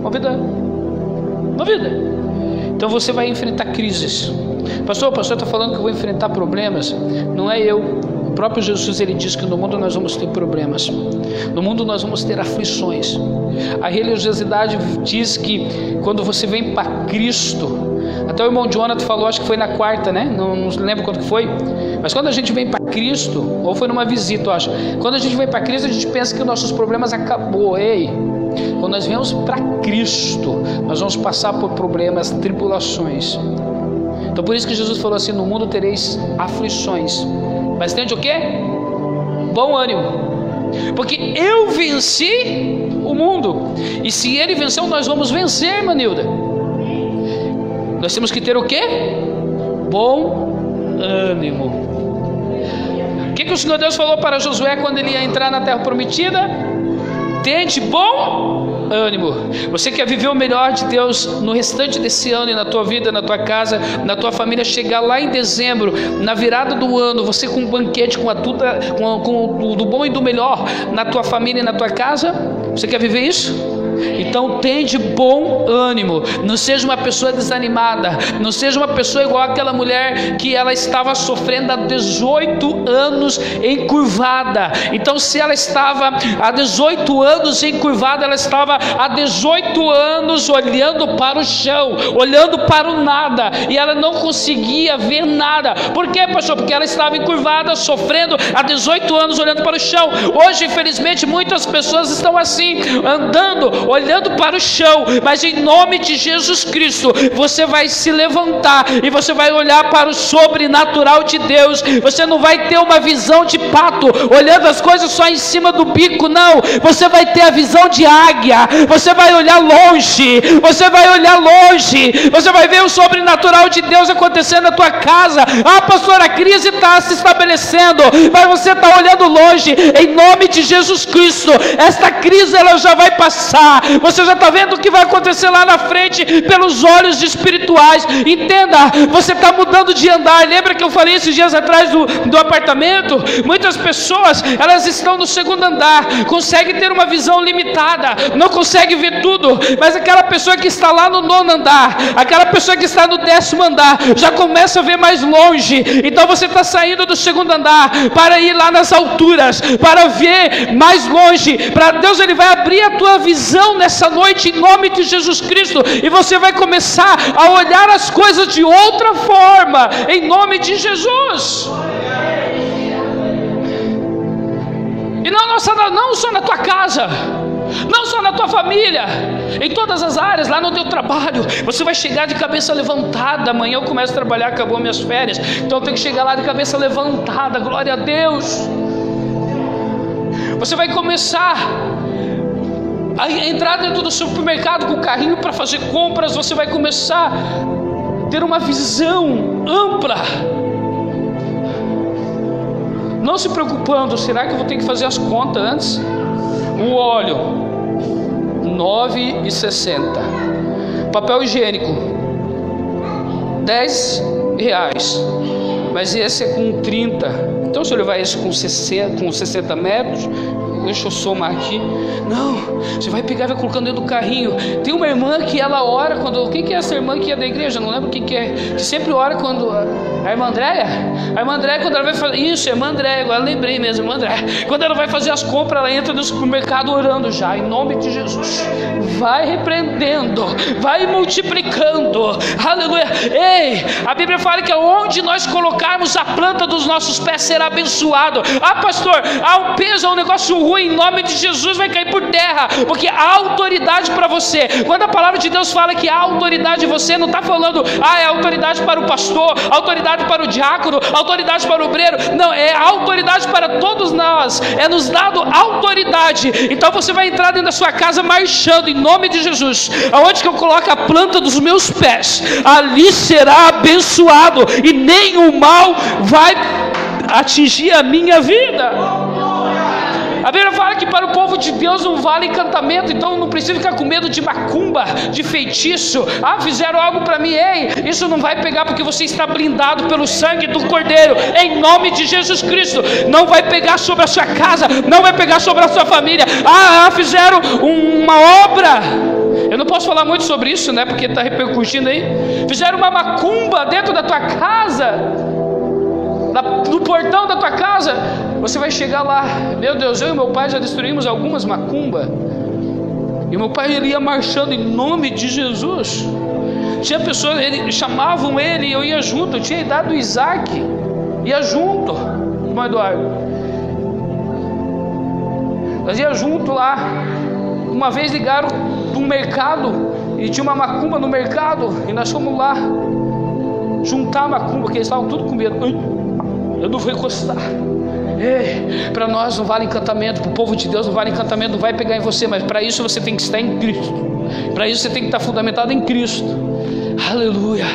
Uma vida. Então você vai enfrentar crises. Pastor, o pastor está falando que eu vou enfrentar problemas. Não é eu. O próprio Jesus, ele diz que no mundo nós vamos ter problemas. No mundo nós vamos ter aflições. A religiosidade diz que quando você vem para Cristo, até o irmão Jonathan falou, acho que foi na quarta, né? Não lembro quando que foi. Mas quando a gente vem para Cristo, ou foi numa visita, eu acho. Quando a gente vem para Cristo, a gente pensa que os nossos problemas acabou. Ei, quando nós viemos para Cristo, nós vamos passar por problemas, tribulações. Então por isso que Jesus falou assim: no mundo tereis aflições, mas tende o quê? Bom ânimo, porque eu venci o mundo. E se ele venceu, nós vamos vencer, Manilda. Nós temos que ter o quê? Bom ânimo. O que o Senhor Deus falou para Josué quando ele ia entrar na terra prometida? Tende bom ânimo. Você quer viver o melhor de Deus no restante desse ano, e na tua vida, na tua casa, na tua família, chegar lá em dezembro, na virada do ano, você com um banquete, com do bom e do melhor na tua família e na tua casa? Você quer viver isso? Então tende bom ânimo. Não seja uma pessoa desanimada. Não seja uma pessoa igual aquela mulher que ela estava sofrendo há 18 anos encurvada. Então se ela estava há 18 anos encurvada, ela estava há 18 anos olhando para o chão, olhando para o nada, e ela não conseguia ver nada. Por quê, pastor? Porque ela estava encurvada, sofrendo há 18 anos olhando para o chão. Hoje, infelizmente, muitas pessoas estão assim, andando, olhando para o chão. Mas em nome de Jesus Cristo, você vai se levantar e você vai olhar para o sobrenatural de Deus. Você não vai ter uma visão de pato, olhando as coisas só em cima do bico, não. Você vai ter a visão de águia. Você vai olhar longe, você vai olhar longe, você vai ver o sobrenatural de Deus acontecendo na tua casa. Ah, pastor, a crise está se estabelecendo, mas você está olhando longe. Em nome de Jesus Cristo, esta crise ela já vai passar. Você já está vendo o que vai acontecer lá na frente pelos olhos espirituais. Entenda, você está mudando de andar. Lembra que eu falei esses dias atrás do apartamento? Muitas pessoas, elas estão no segundo andar, conseguem ter uma visão limitada, não consegue ver tudo, mas aquela pessoa que está lá no 9º andar, aquela pessoa que está no 10º andar, já começa a ver mais longe. Então você está saindo do segundo andar para ir lá nas alturas, para ver mais longe. Para Deus, ele vai abrir a tua visão nessa noite, em nome de Jesus Cristo, e você vai começar a olhar as coisas de outra forma, em nome de Jesus. E não só na tua casa, não só na tua família, em todas as áreas, lá no teu trabalho, você vai chegar de cabeça levantada. Amanhã eu começo a trabalhar, acabou minhas férias, então eu tenho que chegar lá de cabeça levantada, glória a Deus. Você vai começar a entrar dentro do supermercado com o carrinho para fazer compras. Você vai começar a ter uma visão ampla, não se preocupando, será que eu vou ter que fazer as contas antes? O óleo, R$ 9,60. Papel higiênico, R$10. Mas esse é com 30. Então se eu levar esse com 60 metros, deixa eu somar aqui. Não, você vai pegar e vai colocando dentro do carrinho. Tem uma irmã que ela ora quando... Quem que é essa irmã que é da igreja? Não lembro quem que é. Que sempre ora quando... A irmã Andréia? A irmã Andréia, quando ela vai fazer... Isso, a irmã Andréia, agora lembrei mesmo, irmã Andréia. Quando ela vai fazer as compras, ela entra no supermercado orando já, em nome de Jesus. Vai repreendendo, vai multiplicando. Aleluia. Ei, a Bíblia fala que onde nós colocarmos a planta dos nossos pés será abençoado. Ah, pastor, há um peso, há um negócio ruim. Em nome de Jesus vai cair por terra, porque há autoridade para você. Quando a palavra de Deus fala que há autoridade em você, não está falando, é autoridade para o pastor, autoridade para o diácono, autoridade para o obreiro. Não, é autoridade para todos nós. É nos dado autoridade. Então você vai entrar dentro da sua casa marchando, em nome de Jesus. Aonde que eu coloco a planta dos meus pés, ali será abençoado, e nenhum mal vai atingir a minha vida. A Bíblia fala que para o povo de Deus não vale encantamento. Então não precisa ficar com medo de macumba, de feitiço. Fizeram algo para mim. Ei, isso não vai pegar, porque você está blindado pelo sangue do Cordeiro, em nome de Jesus Cristo. Não vai pegar sobre a sua casa, não vai pegar sobre a sua família. Fizeram uma obra Eu não posso falar muito sobre isso, né? Porque está repercutindo aí. Fizeram uma macumba dentro da tua casa, no portão da tua casa. Você vai chegar lá. Meu Deus, eu e meu pai já destruímos algumas macumbas. E meu pai, ele ia marchando em nome de Jesus. Tinha pessoas, chamavam ele e eu ia junto. Eu tinha a idade do Isaac, ia junto, irmão Eduardo. Nós ia junto lá. Uma vez ligaram para um mercado e tinha uma macumba no mercado, e nós fomos lá juntar a macumba, porque eles estavam tudo com medo. Eu não vou encostar. Para nós não vale encantamento, para o povo de Deus não vale encantamento, não vai pegar em você, mas para isso você tem que estar em Cristo. Para isso você tem que estar fundamentado em Cristo. Aleluia.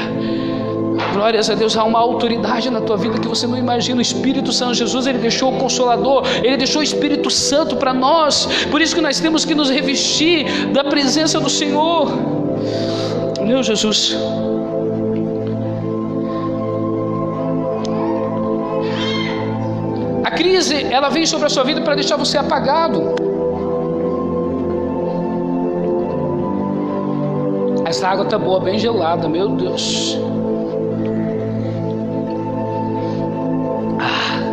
Glórias a Deus. Há uma autoridade na tua vida que você não imagina. O Espírito Santo, Jesus, ele deixou o Consolador, ele deixou o Espírito Santo para nós. Por isso que nós temos que nos revestir da presença do Senhor. Meu Jesus. A crise, ela vem sobre a sua vida para deixar você apagado. Essa água está boa, bem gelada, meu Deus.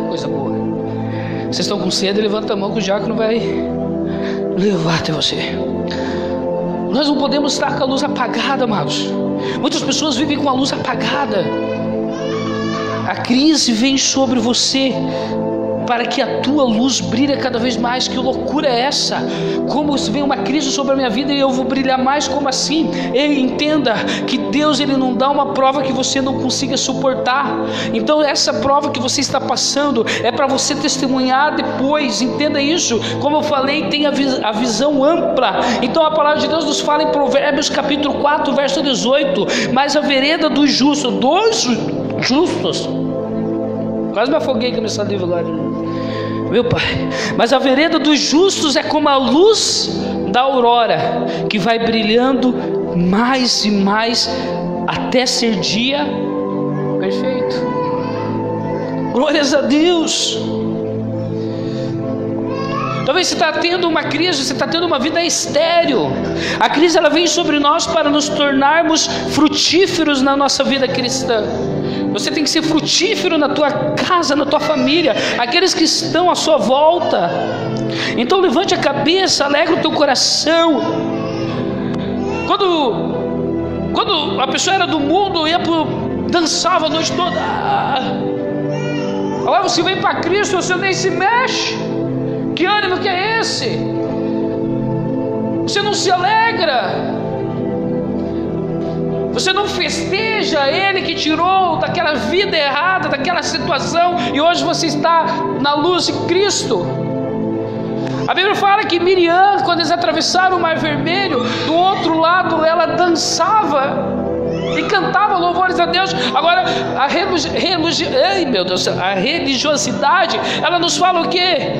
Coisa boa. Vocês estão com sede? Levanta a mão que o diácono vai levar até você. Nós não podemos estar com a luz apagada, amados. Muitas pessoas vivem com a luz apagada. A crise vem sobre você para que a tua luz brilhe cada vez mais. Que loucura é essa? Como se vem uma crise sobre a minha vida e eu vou brilhar mais? Como assim? Ei, entenda que Deus, ele não dá uma prova que você não consiga suportar. Então essa prova que você está passando é para você testemunhar depois. Entenda isso. Como eu falei, tem a visão ampla. Então a palavra de Deus nos fala em Provérbios capítulo 4, verso 18: mas a vereda dos justos, quase me afoguei com essa livro agora, meu Pai. Mas a vereda dos justos é como a luz da aurora, que vai brilhando mais e mais até ser dia perfeito. Glórias a Deus. Talvez você está tendo uma crise, você está tendo uma vida estéril. A crise, ela vem sobre nós para nos tornarmos frutíferos na nossa vida cristã. Você tem que ser frutífero na tua casa, na tua família, aqueles que estão à sua volta. Então levante a cabeça, alegre o teu coração. Quando a pessoa era do mundo, dançava a noite toda. Agora você vem para Cristo, você nem se mexe. Que ânimo que é esse? Você não se alegra. Você não festeja Ele que tirou daquela vida errada, daquela situação, e hoje você está na luz de Cristo. A Bíblia fala que Miriam, quando eles atravessaram o Mar Vermelho, do outro lado ela dançava e cantava louvores a Deus. Agora a religiosidade, ela nos fala o quê?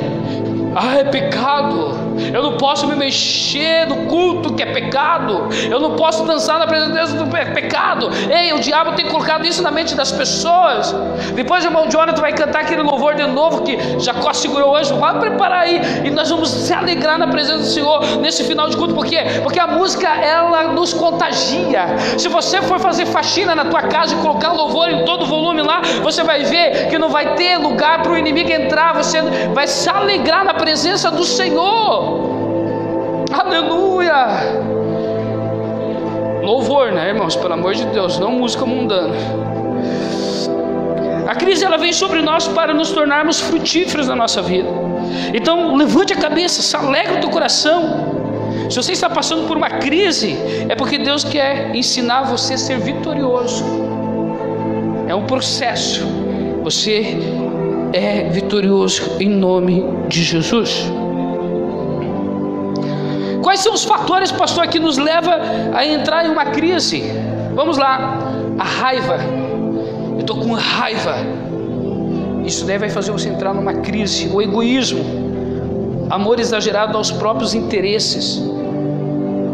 É pecado. Eu não posso me mexer no culto, que é pecado. Eu não posso dançar na presença de Deus, do pecado. Ei, o diabo tem colocado isso na mente das pessoas. Depois o irmão Jonathan vai cantar aquele louvor de novo que Jacó segurou hoje. Vamos preparar aí e nós vamos se alegrar na presença do Senhor nesse final de culto. Por quê? Porque a música, ela nos contagia. Se você for fazer faxina na tua casa e colocar louvor em todo volume lá, você vai ver que não vai ter lugar para o inimigo entrar. Você vai se alegrar na presença do Senhor. Aleluia. Louvor, né, irmãos? Pelo amor de Deus, não música mundana. A crise, ela vem sobre nós para nos tornarmos frutíferos na nossa vida. Então levante a cabeça, se alegre o teu coração. Se você está passando por uma crise, é porque Deus quer ensinar você a ser vitorioso. É um processo. Você é vitorioso em nome de Jesus. Quais são os fatores, pastor, que nos leva a entrar em uma crise? Vamos lá. A raiva. Eu estou com raiva. Isso daí vai fazer você entrar numa crise. O egoísmo. Amor exagerado aos próprios interesses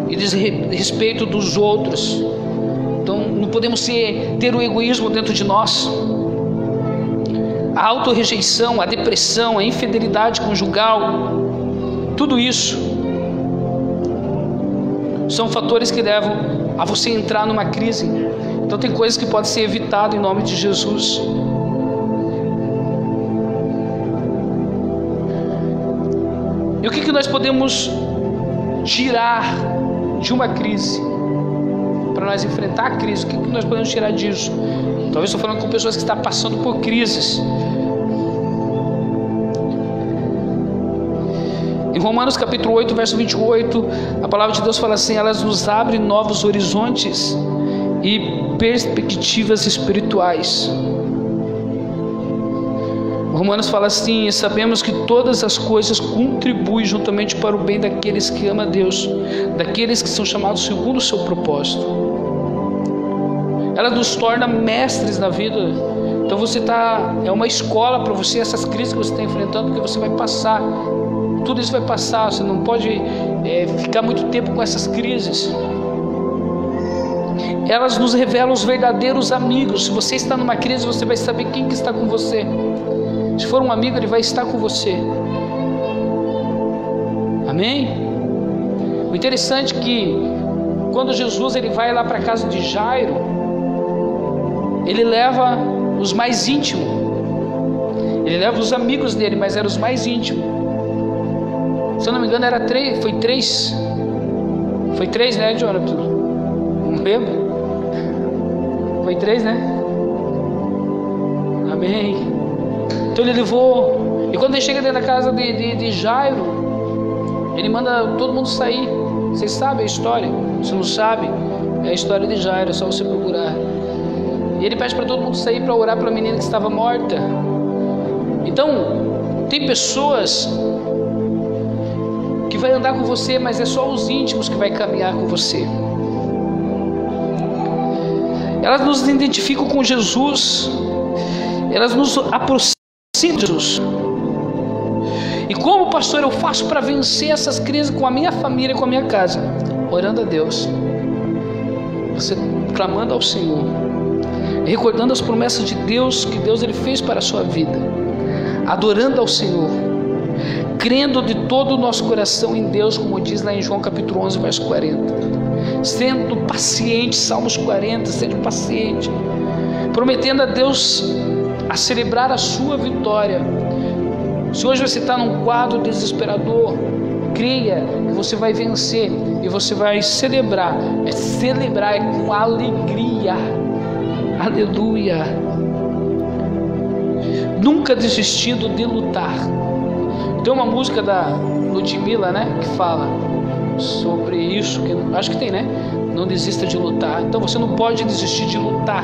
e desrespeito dos outros. Então não podemos ter o egoísmo dentro de nós. A autorrejeição, a depressão, a infidelidade conjugal, tudo isso são fatores que levam a você entrar numa crise. Então tem coisas que podem ser evitadas em nome de Jesus. E o que nós podemos tirar de uma crise? Para nós enfrentar a crise, o que nós podemos tirar disso? Talvez estou falando com pessoas que estão passando por crises. Em Romanos capítulo 8, verso 28, a palavra de Deus fala assim: elas nos abrem novos horizontes e perspectivas espirituais. Romanos fala assim: sabemos que todas as coisas contribuem juntamente para o bem daqueles que amam a Deus, daqueles que são chamados segundo o seu propósito. Ela nos torna mestres na vida. Então é uma escola para você, essas crises que você está enfrentando, porque você vai passar. Tudo isso vai passar, você não pode ficar muito tempo com essas crises. Elas nos revelam os verdadeiros amigos. Se você está numa crise, você vai saber quem que está com você. Se for um amigo, ele vai estar com você. Amém? O interessante é que quando Jesus ele vai lá para a casa de Jairo, ele leva os mais íntimos. Ele leva os amigos dele, mas eram os mais íntimos. Se eu não me engano, foi três. Foi 3, né, Jonathan? Não lembro? Foi 3, né? Amém. Então ele levou. E quando ele chega dentro da casa de Jairo, ele manda todo mundo sair. Vocês sabem a história? Se não sabe, é a história de Jairo, é só você procurar. E ele pede para todo mundo sair para orar para a menina que estava morta. Então, tem pessoas que vai andar com você, mas é só os íntimos que vai caminhar com você. Elas nos identificam com Jesus, elas nos aproximam de Jesus. E como pastor eu faço para vencer essas crises com a minha família, com a minha casa? Orando a Deus, você clamando ao Senhor, recordando as promessas de Deus, que Deus ele fez para a sua vida, adorando ao Senhor, crendo de todo o nosso coração em Deus, como diz lá em João capítulo 11, verso 40, sendo paciente, Salmos 40, sendo paciente, prometendo a Deus a celebrar a sua vitória. Se hoje você está num quadro desesperador, creia que você vai vencer e você vai celebrar. Celebrar com alegria. Aleluia. Nunca desistindo de lutar. Tem uma música da Ludmilla, né, que fala sobre isso, que acho que tem, né? Não desista de lutar. Então você não pode desistir de lutar.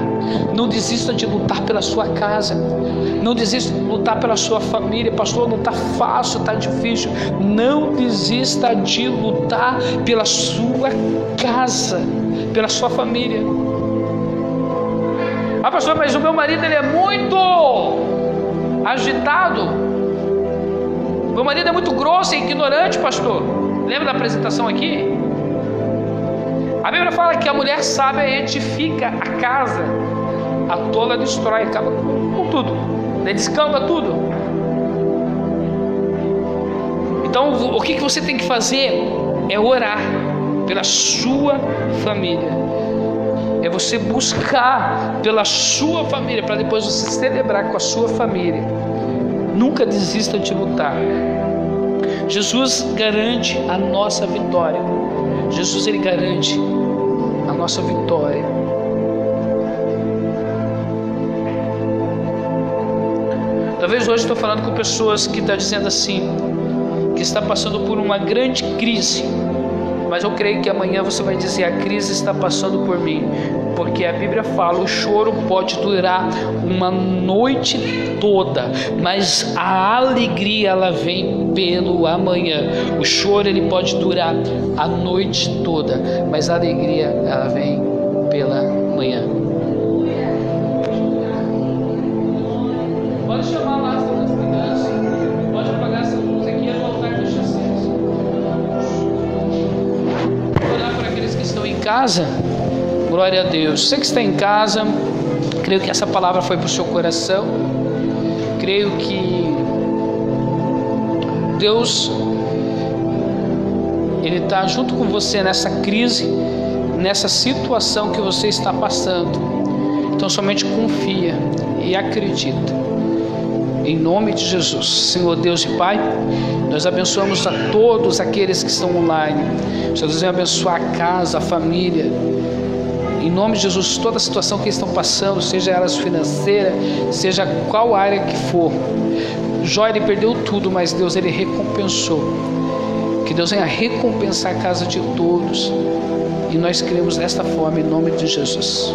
Não desista de lutar pela sua casa. Não desista de lutar pela sua família. Pastor, não está fácil, está difícil. Não desista de lutar pela sua casa, pela sua família. Ah, pastor, mas o meu marido ele é muito agitado. Meu marido é muito grosso e ignorante, pastor. Lembra da apresentação aqui? A Bíblia fala que a mulher sábia edifica a casa, a tola destrói, acaba com tudo, descamba tudo. Então o que você tem que fazer é orar pela sua família, é você buscar pela sua família, para depois você celebrar com a sua família. Nunca desista de lutar. Jesus garante a nossa vitória. Jesus ele garante a nossa vitória. Talvez hoje estou falando com pessoas que estão dizendo assim, que está passando por uma grande crise, mas eu creio que amanhã você vai dizer: a crise está passando por mim, porque a Bíblia fala: o choro pode durar uma noite toda, mas a alegria ela vem pelo amanhã. O choro ele pode durar a noite toda, mas a alegria ela vem pela manhã. Pode chamar lá as outras crianças, pode apagar essa luz aqui e voltar com os chassis. Vou olhar para aqueles que estão em casa. Glória a Deus. Você que está em casa, creio que essa palavra foi para o seu coração. Creio que Deus Ele está junto com você nessa crise, nessa situação que você está passando. Então somente confia e acredita. Em nome de Jesus. Senhor Deus e Pai, nós abençoamos a todos aqueles que estão online. Senhor Deus, venha abençoar a casa, a família. Em nome de Jesus, toda a situação que eles estão passando, seja elas financeira, seja qual área que for. Jó, ele perdeu tudo, mas Deus, ele recompensou. Que Deus venha recompensar a casa de todos. E nós cremos desta forma, em nome de Jesus.